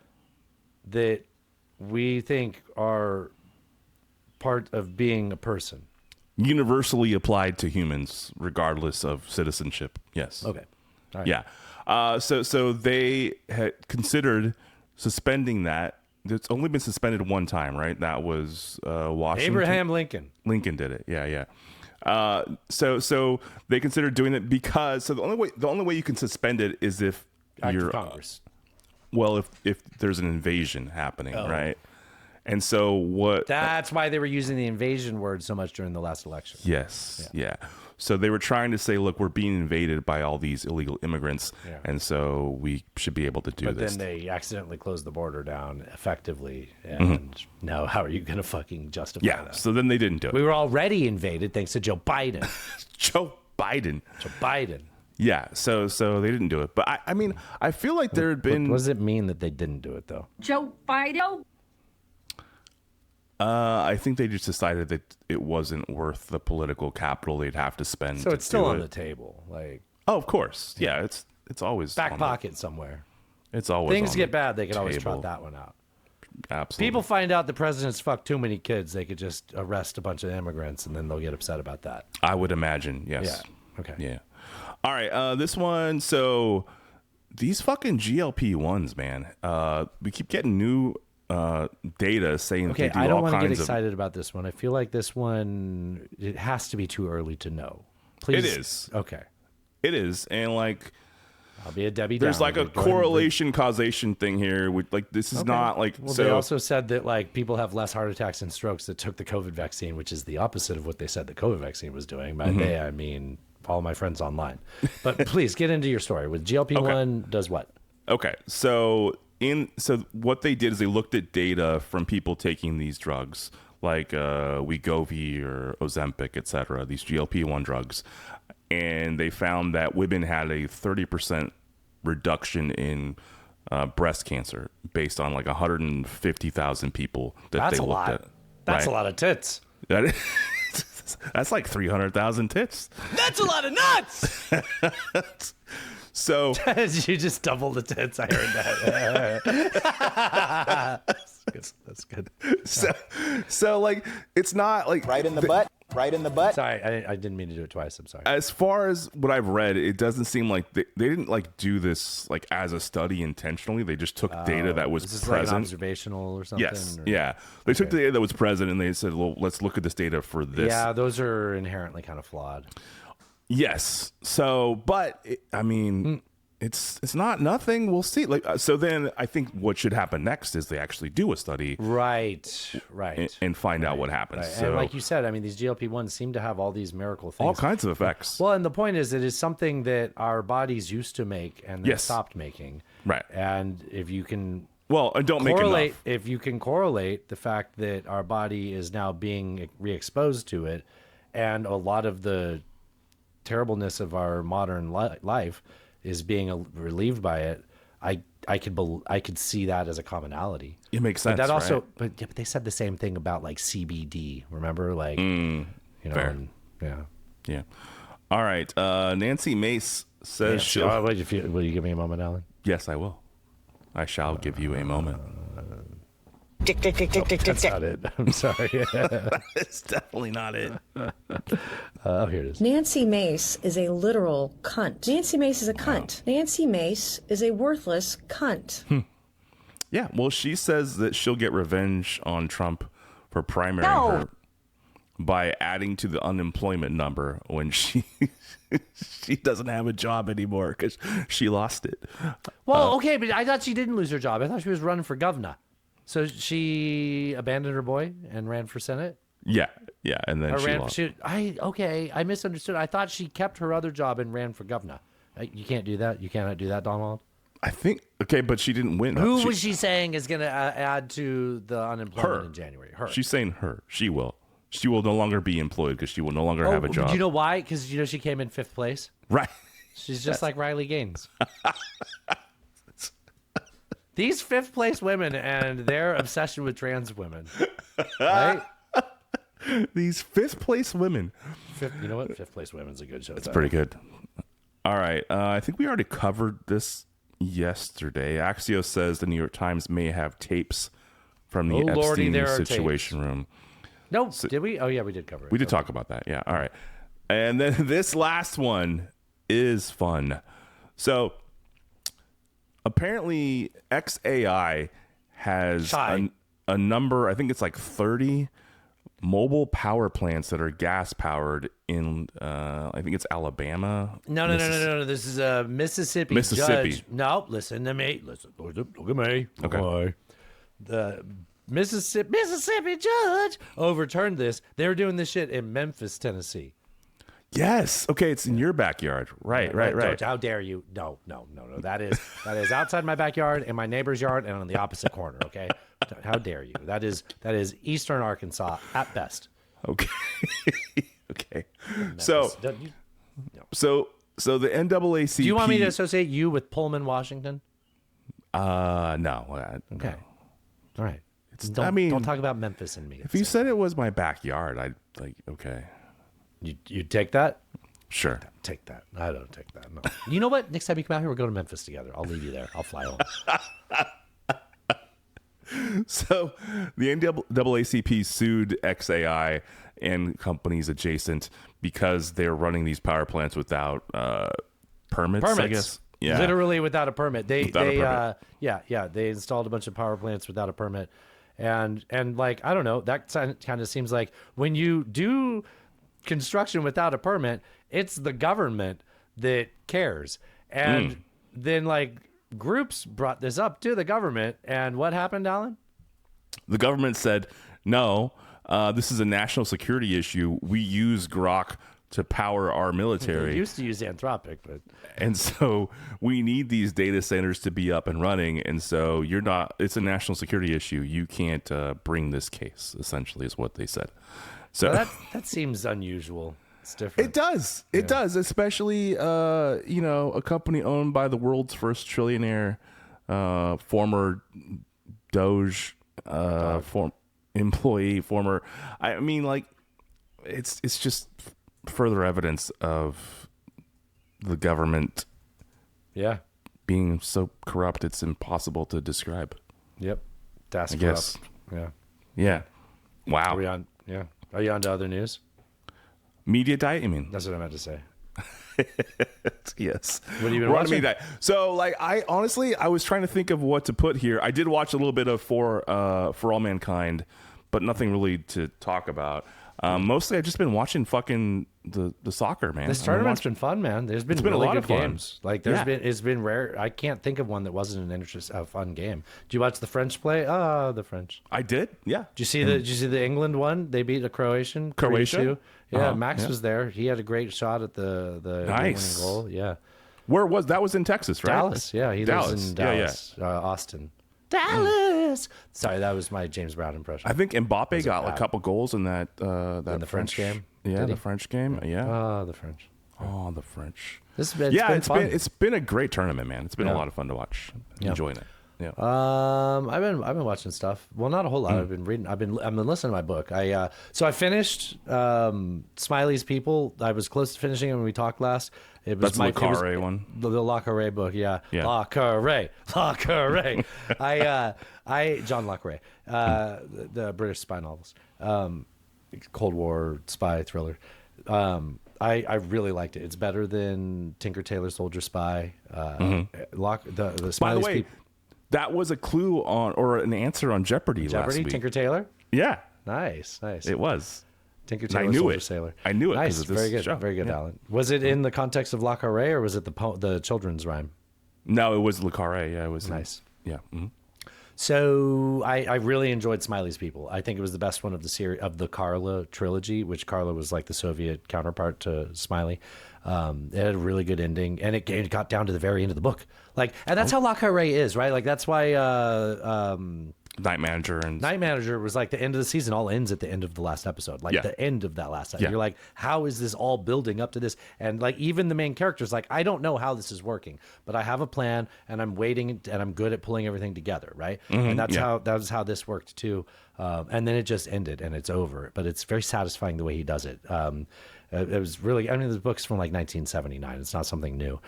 that we think are part of being a person. Universally applied to humans, regardless of citizenship. Yes. Okay. All right. Yeah. So they had considered suspending that. It's only been suspended one time, right? That was Washington. Abraham Lincoln. Lincoln did it. Yeah. So they considered doing it because the only way you can suspend it is if Act you're of Congress. well, if there's an invasion happening, right? And so what? That's why they were using the invasion word so much during the last election. Yes. Yeah. So they were trying to say, look, we're being invaded by all these illegal immigrants, and so we should be able to do But this. then they accidentally closed the border down effectively. And now how are you going to fucking justify that? So then they didn't do it. We were already invaded thanks to Joe Biden. Joe Biden. Joe Biden. Yeah. So they didn't do it. But I mean, I feel like there had been. What does it mean that they didn't do it, though? Joe Biden. I think they just decided that it wasn't worth the political capital they'd have to spend. So to it's still do on it. the table. Like, Oh, of course. Yeah. It's always back on the- pocket somewhere. It's always Things on get the bad, they can always table. trot that one out. Absolutely. People find out the president's fucked too many kids, they could just arrest a bunch of immigrants and then they'll get upset about that. I would imagine. Yes. Yeah. Okay. Yeah. All right. This one. So these fucking GLP-1s, man. We keep getting new data saying Okay, that they do I don't all want to get kinds of. excited about this one. I feel like this one, it has to be too early to know. Please. It is. Okay. It is, and like I'll be a Debbie there's Downer. like a Go ahead and correlation causation thing here. With like this is Okay. not like Well, so. they also said that like people have less heart attacks and strokes that took the COVID vaccine, which is the opposite of what they said the COVID vaccine was doing. By they, I mean all my friends online. But please get into your story. With GLP-1 does what? Okay, so what they did is they looked at data from people taking these drugs, like Wegovy or Ozempic, etc. These GLP-1 drugs, and they found that women had a 30% reduction in breast cancer based on like 150,000 people that That's they a looked lot. at. That's Right? a lot of tits. That is, that's like 300,000 tits. That's a lot of nuts! So You just double the tits. I heard that. That's good. so like it's not like Right in the butt. Right in the butt. Sorry, I didn't mean to do it twice. I'm sorry. as far as what I've read, it doesn't seem like they didn't like do this like as a study intentionally. They just took data that was Is this like an present. observational or something? Yes, or- yeah. They took the data that was present and they said, "Well, let's look at this data for this." Yeah, those are inherently kind of flawed. Yes. So, but I mean, it's not nothing. We'll see. Like, so then I think what should happen next is they actually do a study Right. and find out what happens. Right. So, And like you said, I mean, these GLP-1s seem to have all these miracle things. all kinds of effects. Well, and the point is, it is something that our bodies used to make and then Yes. stopped making. Right. And if you can Well, and don't make correlate, enough. if you can correlate the fact that our body is now being re-exposed to it, and a lot of the terribleness of our modern life is being relieved by it, I could see that as a commonality. It makes sense. But that also, right? but they said the same thing about like CBD. Remember, like you know, fair. and, yeah. Yeah. All right. Nancy Mace says she'll... will you give me a moment, Alan? Yes, I will. I shall give you a moment. Tick, tick, tick, tick, tick, tick, That's tick. not it. I'm sorry. It's definitely not it. Oh, here it is. Nancy Mace is a literal cunt. Nancy Mace is a cunt. Nancy Mace is a worthless cunt. Yeah, well, she says that she'll get revenge on Trump for primarying her by adding to the unemployment number when she doesn't have a job anymore because she lost it. Well, okay, but I thought she didn't lose her job. I thought she was running for governor. So she abandoned her boy and ran for Senate? Yeah, and then she lost. I misunderstood. I thought she kept her other job and ran for governor. You can't do that. You cannot do that, Donald. I think, okay, but she didn't win. Who was she saying is going to add to the unemployment in January? Her. She's saying her. She will. She will no longer be employed because she will no longer have a job. Do you know why? Because, she came in 5th place. Right. She's just like Riley Gaines. These 5th place women and their obsession with trans women. Right? These 5th place women. You know what? 5th place women's a good show. It's pretty good. All right. I think we already covered this yesterday. Axios says the New York Times may have tapes from the Epstein Situation Room. No, did we? Oh, yeah, we did cover it. We did talk about that. Yeah. All right. And then this last one is fun. So apparently XAI has a number, I think it's like 30 mobile power plants that are gas powered in, I think it's Alabama. No. This is a Mississippi judge. No, listen to me. Look at me. Okay. The Mississippi judge overturned this. They were doing this shit in Memphis, Tennessee. Yes. Okay. It's in your backyard. Right. How dare you? No. That is outside my backyard, in my neighbor's yard, and on the opposite corner. Okay. How dare you? That is Eastern Arkansas at best. Okay. Okay. So the NAACP. Do you want me to associate you with Pullman, Washington? No. Okay. All right. Don't talk about Memphis and me. If you said it was my backyard, I'd like, okay. You take that? Sure. Take that. I don't take that. No. You know what? Next time you come out here, we'll go to Memphis together. I'll leave you there. I'll fly home. So the NAACP sued XAI and companies adjacent because they're running these power plants without permits, I guess. Yeah. Literally without a permit. They installed a bunch of power plants without a permit. And like, I don't know, that kind of seems like when you do construction without a permit, it's the government that cares. And then like groups brought this up to the government, and what happened, Alan? The government said, no, this is a national security issue. We use Grok to power our military. They used to use Anthropic, and so we need these data centers to be up and running. And so it's a national security issue. You can't bring this case, essentially, is what they said. So well, that seems unusual. It's different. It does. It does, especially a company owned by the world's first trillionaire, former Doge employee, I mean, like, it's just further evidence of the government being so corrupt it's impossible to describe. Yep. That's I guess. Yeah. Wow. Are you on to other news? Media diet, you mean? That's what I meant to say. Yes. What have you been watching? So, like, I was trying to think of what to put here. I did watch a little bit of For All Mankind, but nothing really to talk about. Mostly, I've just been watching fucking the soccer, man. This tournament's been fun, man. There's been really good games. Like it's been rare. I can't think of one that wasn't a fun game. Did you watch the French play? The French. I did. Yeah. Did you see the England one? They beat Croatia. 3-2. Yeah, Max was there. He had a great shot at the winning goal. Yeah. Where was that? Was in Texas, right? Dallas. Yeah, he lives in Dallas. Austin. Dallas. Sorry, that was my James Brown impression. I think Mbappe got a couple goals in that in the French game. Yeah, the French game. Yeah. The French. Oh, the French. It's been it's been a great tournament, man. It's been a lot of fun to watch. Enjoying it. Yeah. I've been watching stuff. Well, not a whole lot. I've been reading. I've been listening to my book. So I finished Smiley's People. I was close to finishing it when we talked last. It was That's the Le Carre one. The Le Carre book, yeah. Yeah. Le Carre. John Le Carre, the British spy novels, Cold War spy thriller. I really liked it. It's better than Tinker Tailor Soldier Spy. The Smiley's By the way, People. that was a clue on or an answer on Jeopardy last week. Tinker Tailor. Yeah, Nice. it was. Tinker And I Tailor knew Soldier it. Sailor. I knew it. Nice, 'cause of this very good, show. very good, Yeah. Alan. Was it in the context of Le Carre or was it the children's rhyme? No, it was Le Carre. Yeah, it was Nice. Yeah. Mm-hmm. So I really enjoyed Smiley's People. I think it was the best one of the series of the Carla trilogy, which Carla was like the Soviet counterpart to Smiley. It had a really good ending, and it got down to the very end of the book. Like, and that's how Le Carre is, right? Like that's why Night Manager was like the end of the season. All ends at the end of the last episode, like the end of that last episode. Yeah. You're like, how is this all building up to this? And like even the main character's like, I don't know how this is working, but I have a plan, and I'm waiting, and I'm good at pulling everything together, right? And that's how this worked too. And then it just ended, and it's over. But it's very satisfying the way he does it. It was really, I mean, the book's from like 1979. It's not something new.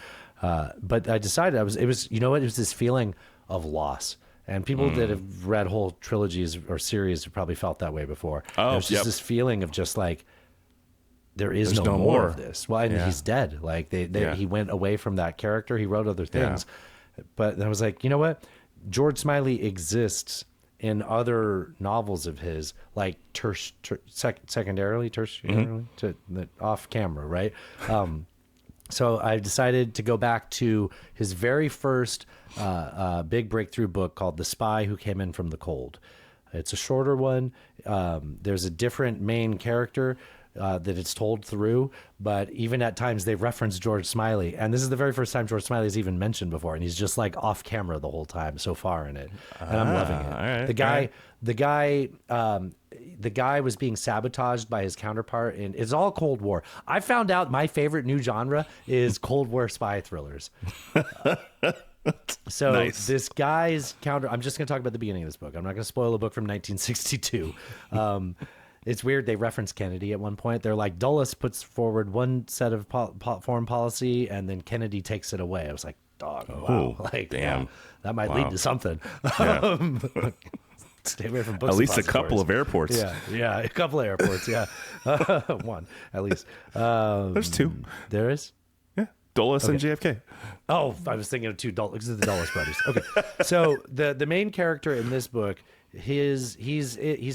But I decided it was this feeling of loss. And people that have read whole trilogies or series have probably felt that way before. There's just this feeling of just like, there's no more of this. Well, and he's dead. Like he went away from that character. He wrote other things. But I was like, you know what? George Smiley exists in other novels of his, like secondarily, tertiarily, off camera, right? So I decided to go back to his very first big breakthrough book called The Spy Who Came In From the Cold. It's a shorter one. There's a different main character that it's told through, but even at times they reference George Smiley. And this is the very first time George Smiley is even mentioned before, and he's just like off camera the whole time so far in it. And I'm loving it. Right, The guy was being sabotaged by his counterpart, and it's all Cold War. I found out my favorite new genre is Cold War spy thrillers. So nice. This guy's I'm just going to talk about the beginning of this book. I'm not going to spoil a book from 1962. It's weird. They reference Kennedy at one point. They're like, Dulles puts forward one set of foreign policy, and then Kennedy takes it away. I was like, dog, wow. Like, damn. yeah, that might lead to something. Yeah. Stay away from books. At least a couple of airports. Yeah, a couple of airports. Yeah, one at least. There's two. There is. Yeah, Dulles and JFK. Oh, I was thinking of two Dulles. The Dulles brothers. Okay, so the main character in this book, he's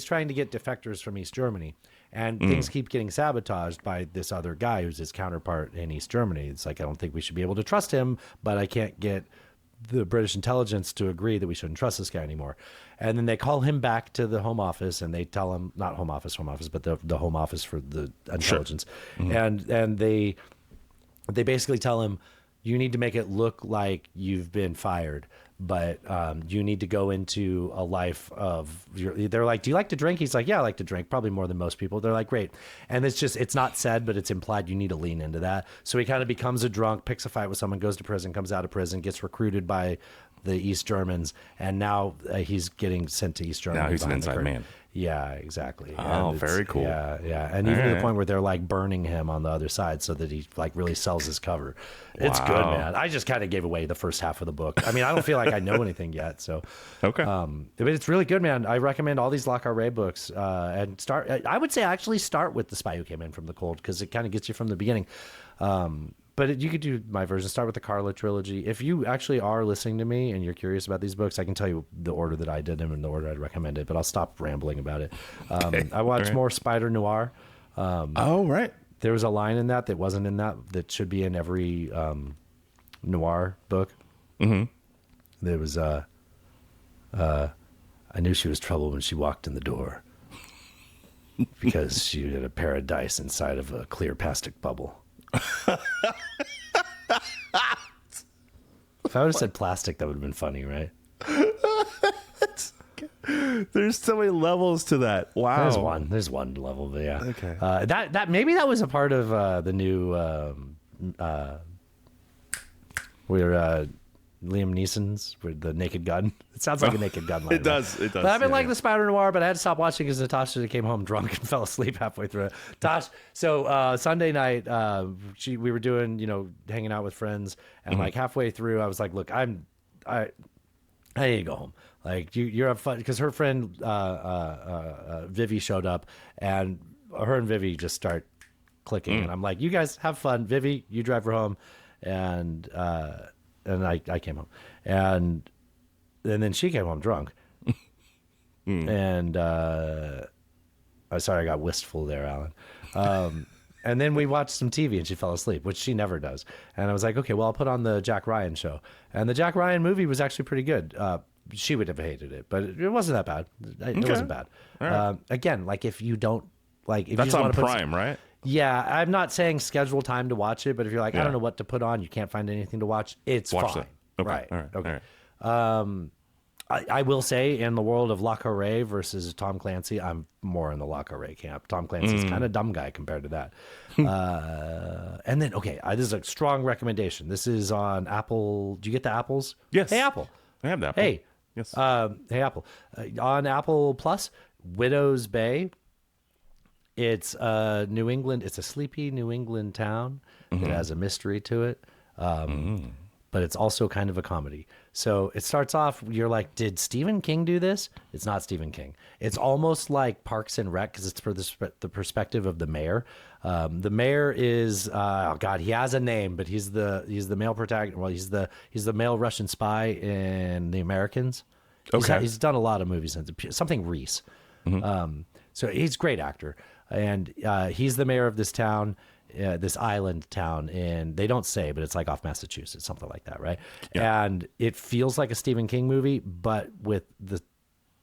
trying to get defectors from East Germany, and things keep getting sabotaged by this other guy who's his counterpart in East Germany. It's like, I don't think we should be able to trust him, but I can't get the British intelligence to agree that we shouldn't trust this guy anymore. And then they call him back to the Home Office, and they tell him, not Home Office, but the Home Office for the intelligence. Sure. And they basically tell him, you need to make it look like you've been fired, but you need to go into a life of they're like, do you like to drink? He's like, yeah, I like to drink, probably more than most people. They're like, great. And it's not said, but it's implied you need to lean into that. So he kind of becomes a drunk, picks a fight with someone, goes to prison, comes out of prison, gets recruited by the East Germans, and now he's getting sent to East Germany. Now he's an inside man. Yeah, exactly. Oh, very cool. Yeah. And even to the point where they're like burning him on the other side so that he like really sells his cover. It's good, man. I just kind of gave away the first half of the book. I mean, I don't feel like I know anything yet. So, okay. But it's really good, man. I recommend all these Le Carre books and I would say actually start with The Spy Who Came In From the Cold, because it kind of gets you from the beginning. But you could do my version. Start with the Carla trilogy. If you actually are listening to me and you're curious about these books, I can tell you the order that I did them and the order I'd recommend it. But I'll stop rambling about it. I watched more Spider Noir. Right. There was a line in that wasn't in that should be in every noir book. Mm-hmm. There was I knew she was trouble when she walked in the door because she had a pair of dice inside of a clear plastic bubble. If I would have said plastic, that would have been funny, right? There's so many levels to that. Wow. There's one level, but yeah. Okay. That maybe that was a part of the new where Liam Neeson's with the Naked Gun. It sounds like a Naked Gun line. It does. But I've been liking the Spider Noir, but I had to stop watching because Natasha came home drunk and fell asleep halfway through it. So Sunday night, we were doing, hanging out with friends, and like halfway through, I was like, look, I need to go home. Like you're fun because her friend Vivi showed up, and her and Vivi just start clicking, and I'm like, you guys have fun. Vivi, you drive her home, and I came home, and then she came home drunk, and I'm sorry, I got wistful there, Alan. And then we watched some TV, and she fell asleep, which she never does. And I was like, okay, well, I'll put on the Jack Ryan show, and the Jack Ryan movie was actually pretty good. She would have hated it, but it wasn't that bad. It wasn't bad. Right. Again, like if you don't like, if that's you on Prime, right? Yeah, I'm not saying schedule time to watch it, but if you're like, I don't know what to put on, you can't find anything to watch, it's watch fine. That. Okay. Right. All right. Okay. All right. I will say, in the world of Le Carré versus Tom Clancy, I'm more in the Le Carré camp. Tom Clancy's kind of dumb guy compared to that. And then, this is a strong recommendation. This is on Apple. Do you get the apples? Yes. Hey, Apple. I have the Apple. Hey. Yes. Hey, Apple. On Apple Plus, Widow's Bay. It's New England. It's a sleepy New England town that has a mystery to it. But it's also kind of a comedy. So it starts off, you're like, did Stephen King do this? It's not Stephen King. It's almost like Parks and Rec because it's for the perspective of the mayor. The mayor is, he has a name, but he's the male protagonist. Well, he's the male Russian spy in The Americans. Okay. He's done a lot of movies since, something Reese. So he's a great actor. And he's the mayor of this town. This island town, and they don't say, but it's like off Massachusetts, something like that, right? Yeah. And it feels like a Stephen King movie, but with the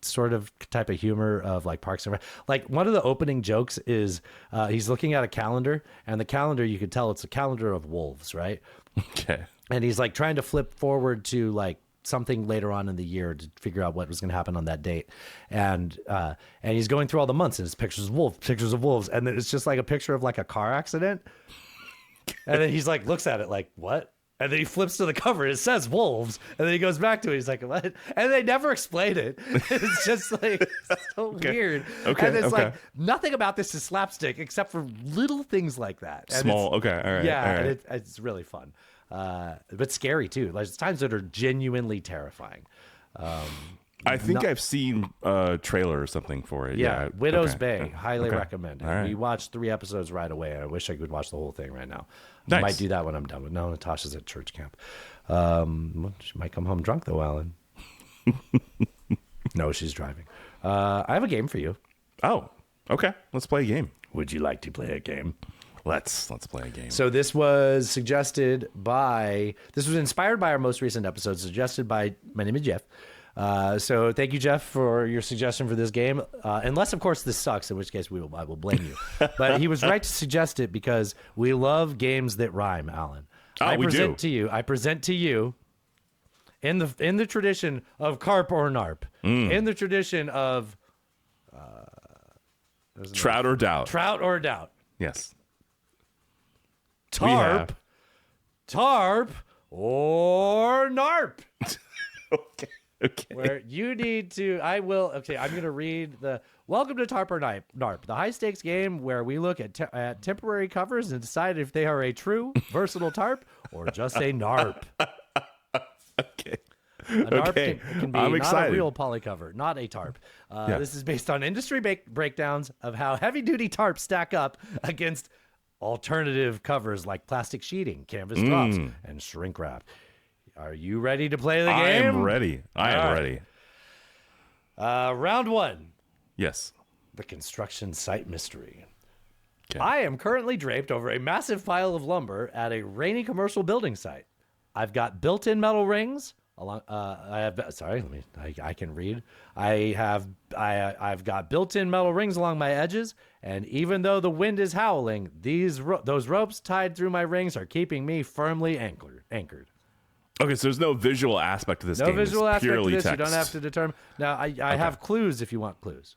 sort of type of humor of like Parks and Rec. Like one of the opening jokes is he's looking at a calendar, and the calendar, you could tell it's a calendar of wolves, right? Okay. And he's like trying to flip forward to like something later on in the year to figure out what was going to happen on that date, and he's going through all the months, and it's pictures of wolves, and then it's just like a picture of like a car accident, and then he's like looks at it like, what? And then he flips to the cover, it says wolves, and then he goes back to it, he's like, what? And they never explain it. It's just like so weird. Okay. And it's like nothing about this is slapstick except for little things like that. And small. Okay. All right. Yeah, all right. and it's really fun. But scary too. Like there's times that are genuinely terrifying. I think I've seen a trailer or something for it. Yeah, Widow's Bay, highly recommend. Right. We watched 3 episodes right away, and I wish I could watch the whole thing right now. Nice. I might do that when I'm done. But no, Natasha's at church camp. She might come home drunk though, Alan. No, she's driving. I have a game for you. Oh, okay. Let's play a game. Would you like to play a game? Let's play a game. So this was inspired by our most recent episode, suggested by, my name is Jeff. So thank you, Jeff, for your suggestion for this game. Unless, of course, this sucks, in which case I will blame you. But he was right to suggest it because we love games that rhyme, Alan. I present to you in the tradition of carp or narp, in the tradition of Trout or doubt. Trout or doubt. Yes. Tarp or narp. Okay. Where you need to, I'm going to read welcome to Tarp or Narp, the high stakes game where we look at temporary covers and decide if they are a true, versatile tarp or just a narp. Okay. A narp can be I'm not excited. a real poly cover, not a tarp. This is based on industry breakdowns of how heavy duty tarps stack up against alternative covers like plastic sheeting, canvas drops, and shrink wrap. Are you ready to play the game? I am ready. I am ready. Round 1. Yes. The construction site mystery. Okay. I am currently draped over a massive pile of lumber at a rainy commercial building site. I've got built-in metal rings along. I can read. I've got built-in metal rings along my edges, and even though the wind is howling, those ropes tied through my rings are keeping me firmly anchored. Okay, so there's no visual aspect to this game. No visual aspect to this. Text. You don't have to determine. Now, I have clues if you want clues.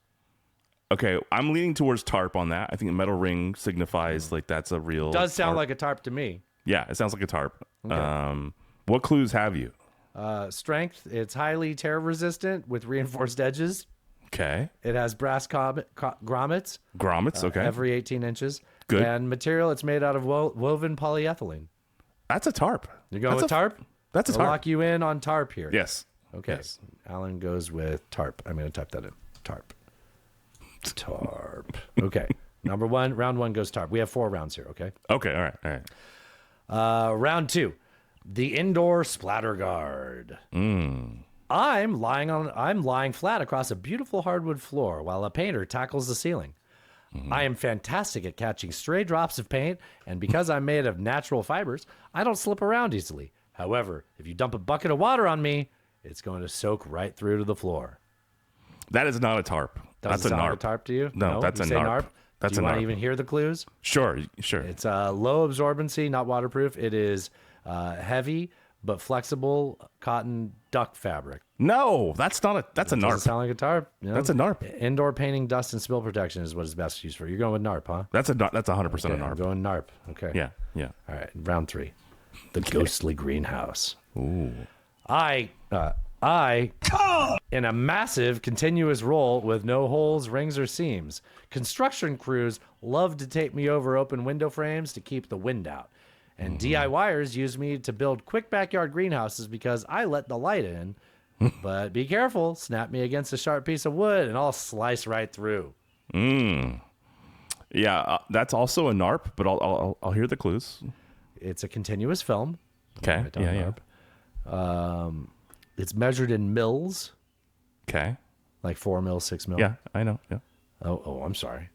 Okay, I'm leaning towards tarp on that. I think a metal ring signifies like that's a real. Does sound tarp. like a tarp to me. Yeah, it sounds like a tarp. Okay. What clues have you? Strength, it's highly tear resistant with reinforced edges. Okay. It has brass grommets. Grommets, okay. Every 18 inches. Good. And material, it's made out of woven polyethylene. That's a tarp. You're going with tarp? That's a I'll tarp. lock you in on tarp here. Yes. Okay. Yes. Alan goes with tarp. I'm going to type that in. Tarp. Tarp. Okay. Round one goes tarp. We have 4 rounds here, okay? Okay, all right. Round 2. The indoor splatter guard. I'm lying flat across a beautiful hardwood floor while a painter tackles the ceiling. I am fantastic at catching stray drops of paint, and because I'm made of natural fibers, I don't slip around easily. However, if you dump a bucket of water on me, it's going to soak right through to the floor. That is not a tarp. That's a narp. tarp to you? No, that's you a say narp. That's Do you a want narp. to even hear the clues? Sure. It's low absorbency, not waterproof. It is heavy but flexible cotton duck fabric. No, that's not a. That's a Doesn't narp. sound like a tarp. You know? That's a narp. Indoor painting, dust, and spill protection is what it's best used for. You're going with narp, huh? That's 100% a I'm narp. going narp. Okay. Yeah. All right. Round 3. The ghostly greenhouse. Ooh. I, in a massive continuous roll with no holes, rings, or seams. Construction crews love to take me over open window frames to keep the wind out. And DIYers use me to build quick backyard greenhouses because I let the light in. But be careful, snap me against a sharp piece of wood and I'll slice right through. Yeah, that's also a narp, but I'll hear the clues. It's a continuous film. Okay. Yeah. It's measured in mils, Okay. like 4 mils, 6 mil. Yeah, I know. Yeah. Oh, I'm sorry.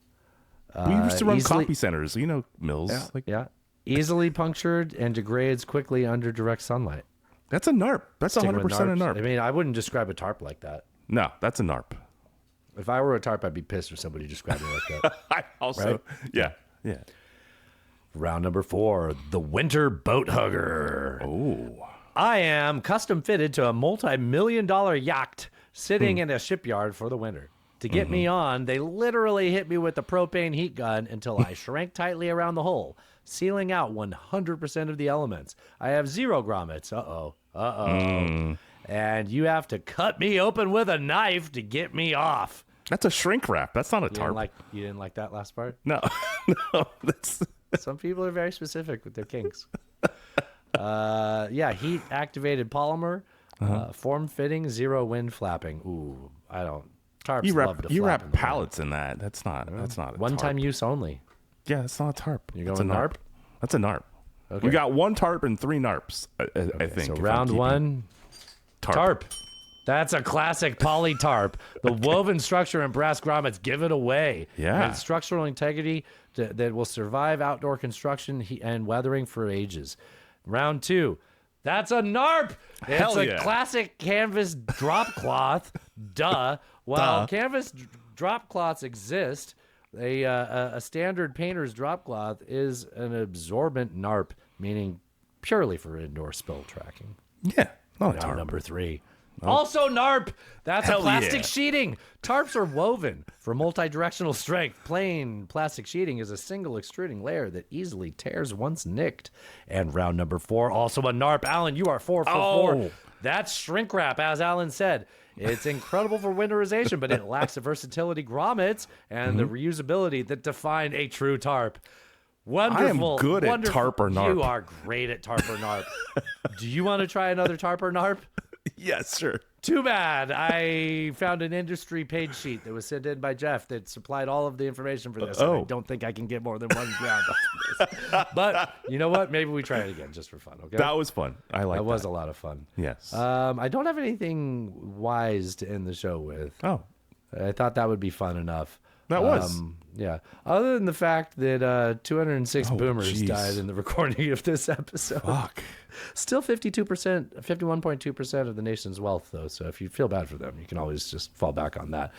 We used to run easily- copy centers. You know, mills. Yeah. Easily punctured and degrades quickly under direct sunlight. That's a narp. That's Sticking with 100% a narps. narp. I mean, I wouldn't describe a tarp like that. No, that's a narp. If I were a tarp, I'd be pissed if somebody described it like that. I also. Right? Yeah. Round number 4, the winter boat hugger. Oh. I am custom fitted to a multi-million-dollar yacht sitting in a shipyard for the winter. To get me on, they literally hit me with a propane heat gun until I shrank tightly around the hull, sealing out 100% of the elements. I have 0 grommets. And you have to cut me open with a knife to get me off. That's a shrink wrap. That's not a tarp. You didn't like that last part? No. No. That's. Some people are very specific with their kinks. Heat activated polymer, form fitting, 0 wind flapping. Ooh, I don't. Tarps love to flap. You wrap in the pallets in that. That's not. That's not a one tarp. time use only. Yeah, that's not a tarp. You're That's going a narp? That's a narp. Okay. We got 1 tarp and 3 narps. I think. So if I'm round keeping- 1, tarp. That's a classic poly tarp. The woven structure and brass grommets give it away. Yeah. And structural integrity that will survive outdoor construction and weathering for ages. Round 2. That's a narp. Hell It's yeah. a classic canvas drop cloth. Duh. While canvas drop cloths exist, a standard painter's drop cloth is an absorbent narp, meaning purely for indoor spill tracking. Yeah. Not a Round tarp. number 3. Also narp. That's Hell a plastic yeah. sheeting. Tarps are woven for multi-directional strength. Plain plastic sheeting is a single extruding layer that easily tears once nicked. And round number 4, also a narp. Alan, you are 4 for 4. That's shrink wrap, as Alan said. It's incredible for winterization, but it lacks the versatility grommets and the reusability that define a true tarp. Wonderful. I am good at wonderful. tarp or narp. You are great at tarp or narp. Do you want to try another tarp or narp? Yes, sure. Too bad. I found an industry page sheet that was sent in by Jeff that supplied all of the information for this. And I don't think I can get more than 1 round off of this. But you know what? Maybe we try it again just for fun, okay? That was fun. I like that. That was a lot of fun. Yes. I don't have anything wise to end the show with. Oh. I thought that would be fun enough. That was. Yeah. Other than the fact that 206 boomers jeez. died in the recording of this episode. Fuck. Still 51.2% of the nation's wealth, though. So if you feel bad for them, you can always just fall back on that.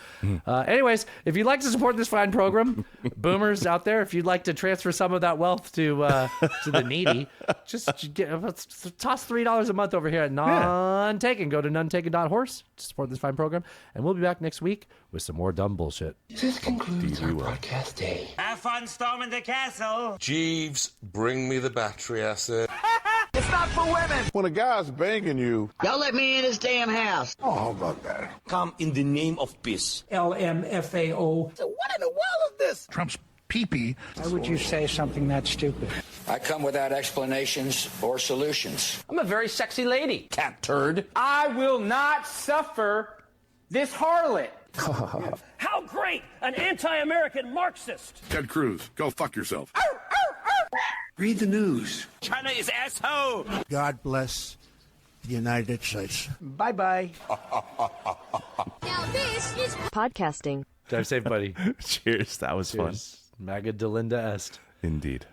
Anyways, if you'd like to support this fine program, boomers out there, if you'd like to transfer some of that wealth to the needy, just toss $3 a month over here at None-Taken. Go to nonetaken.horse to support this fine program, and we'll be back next week with some more dumb bullshit. This concludes our podcast day. Have fun storming the castle. Jeeves, bring me the battery acid. The It's not for women. When a guy's banging you... Y'all let me in his damn house. Oh, how about that? Come in the name of peace. LMFAO. So what in the world is this? Trump's pee-pee. Why would you say something that stupid? I come without explanations or solutions. I'm a very sexy lady, cat turd. I will not suffer this harlot. How great! An anti-American Marxist! Ted Cruz, go fuck yourself. Read the news. China is asshole. God bless the United States. Bye-bye. Now this is podcasting. Drive safe, buddy. Cheers. That was fun. Maga Delinda Est. Indeed.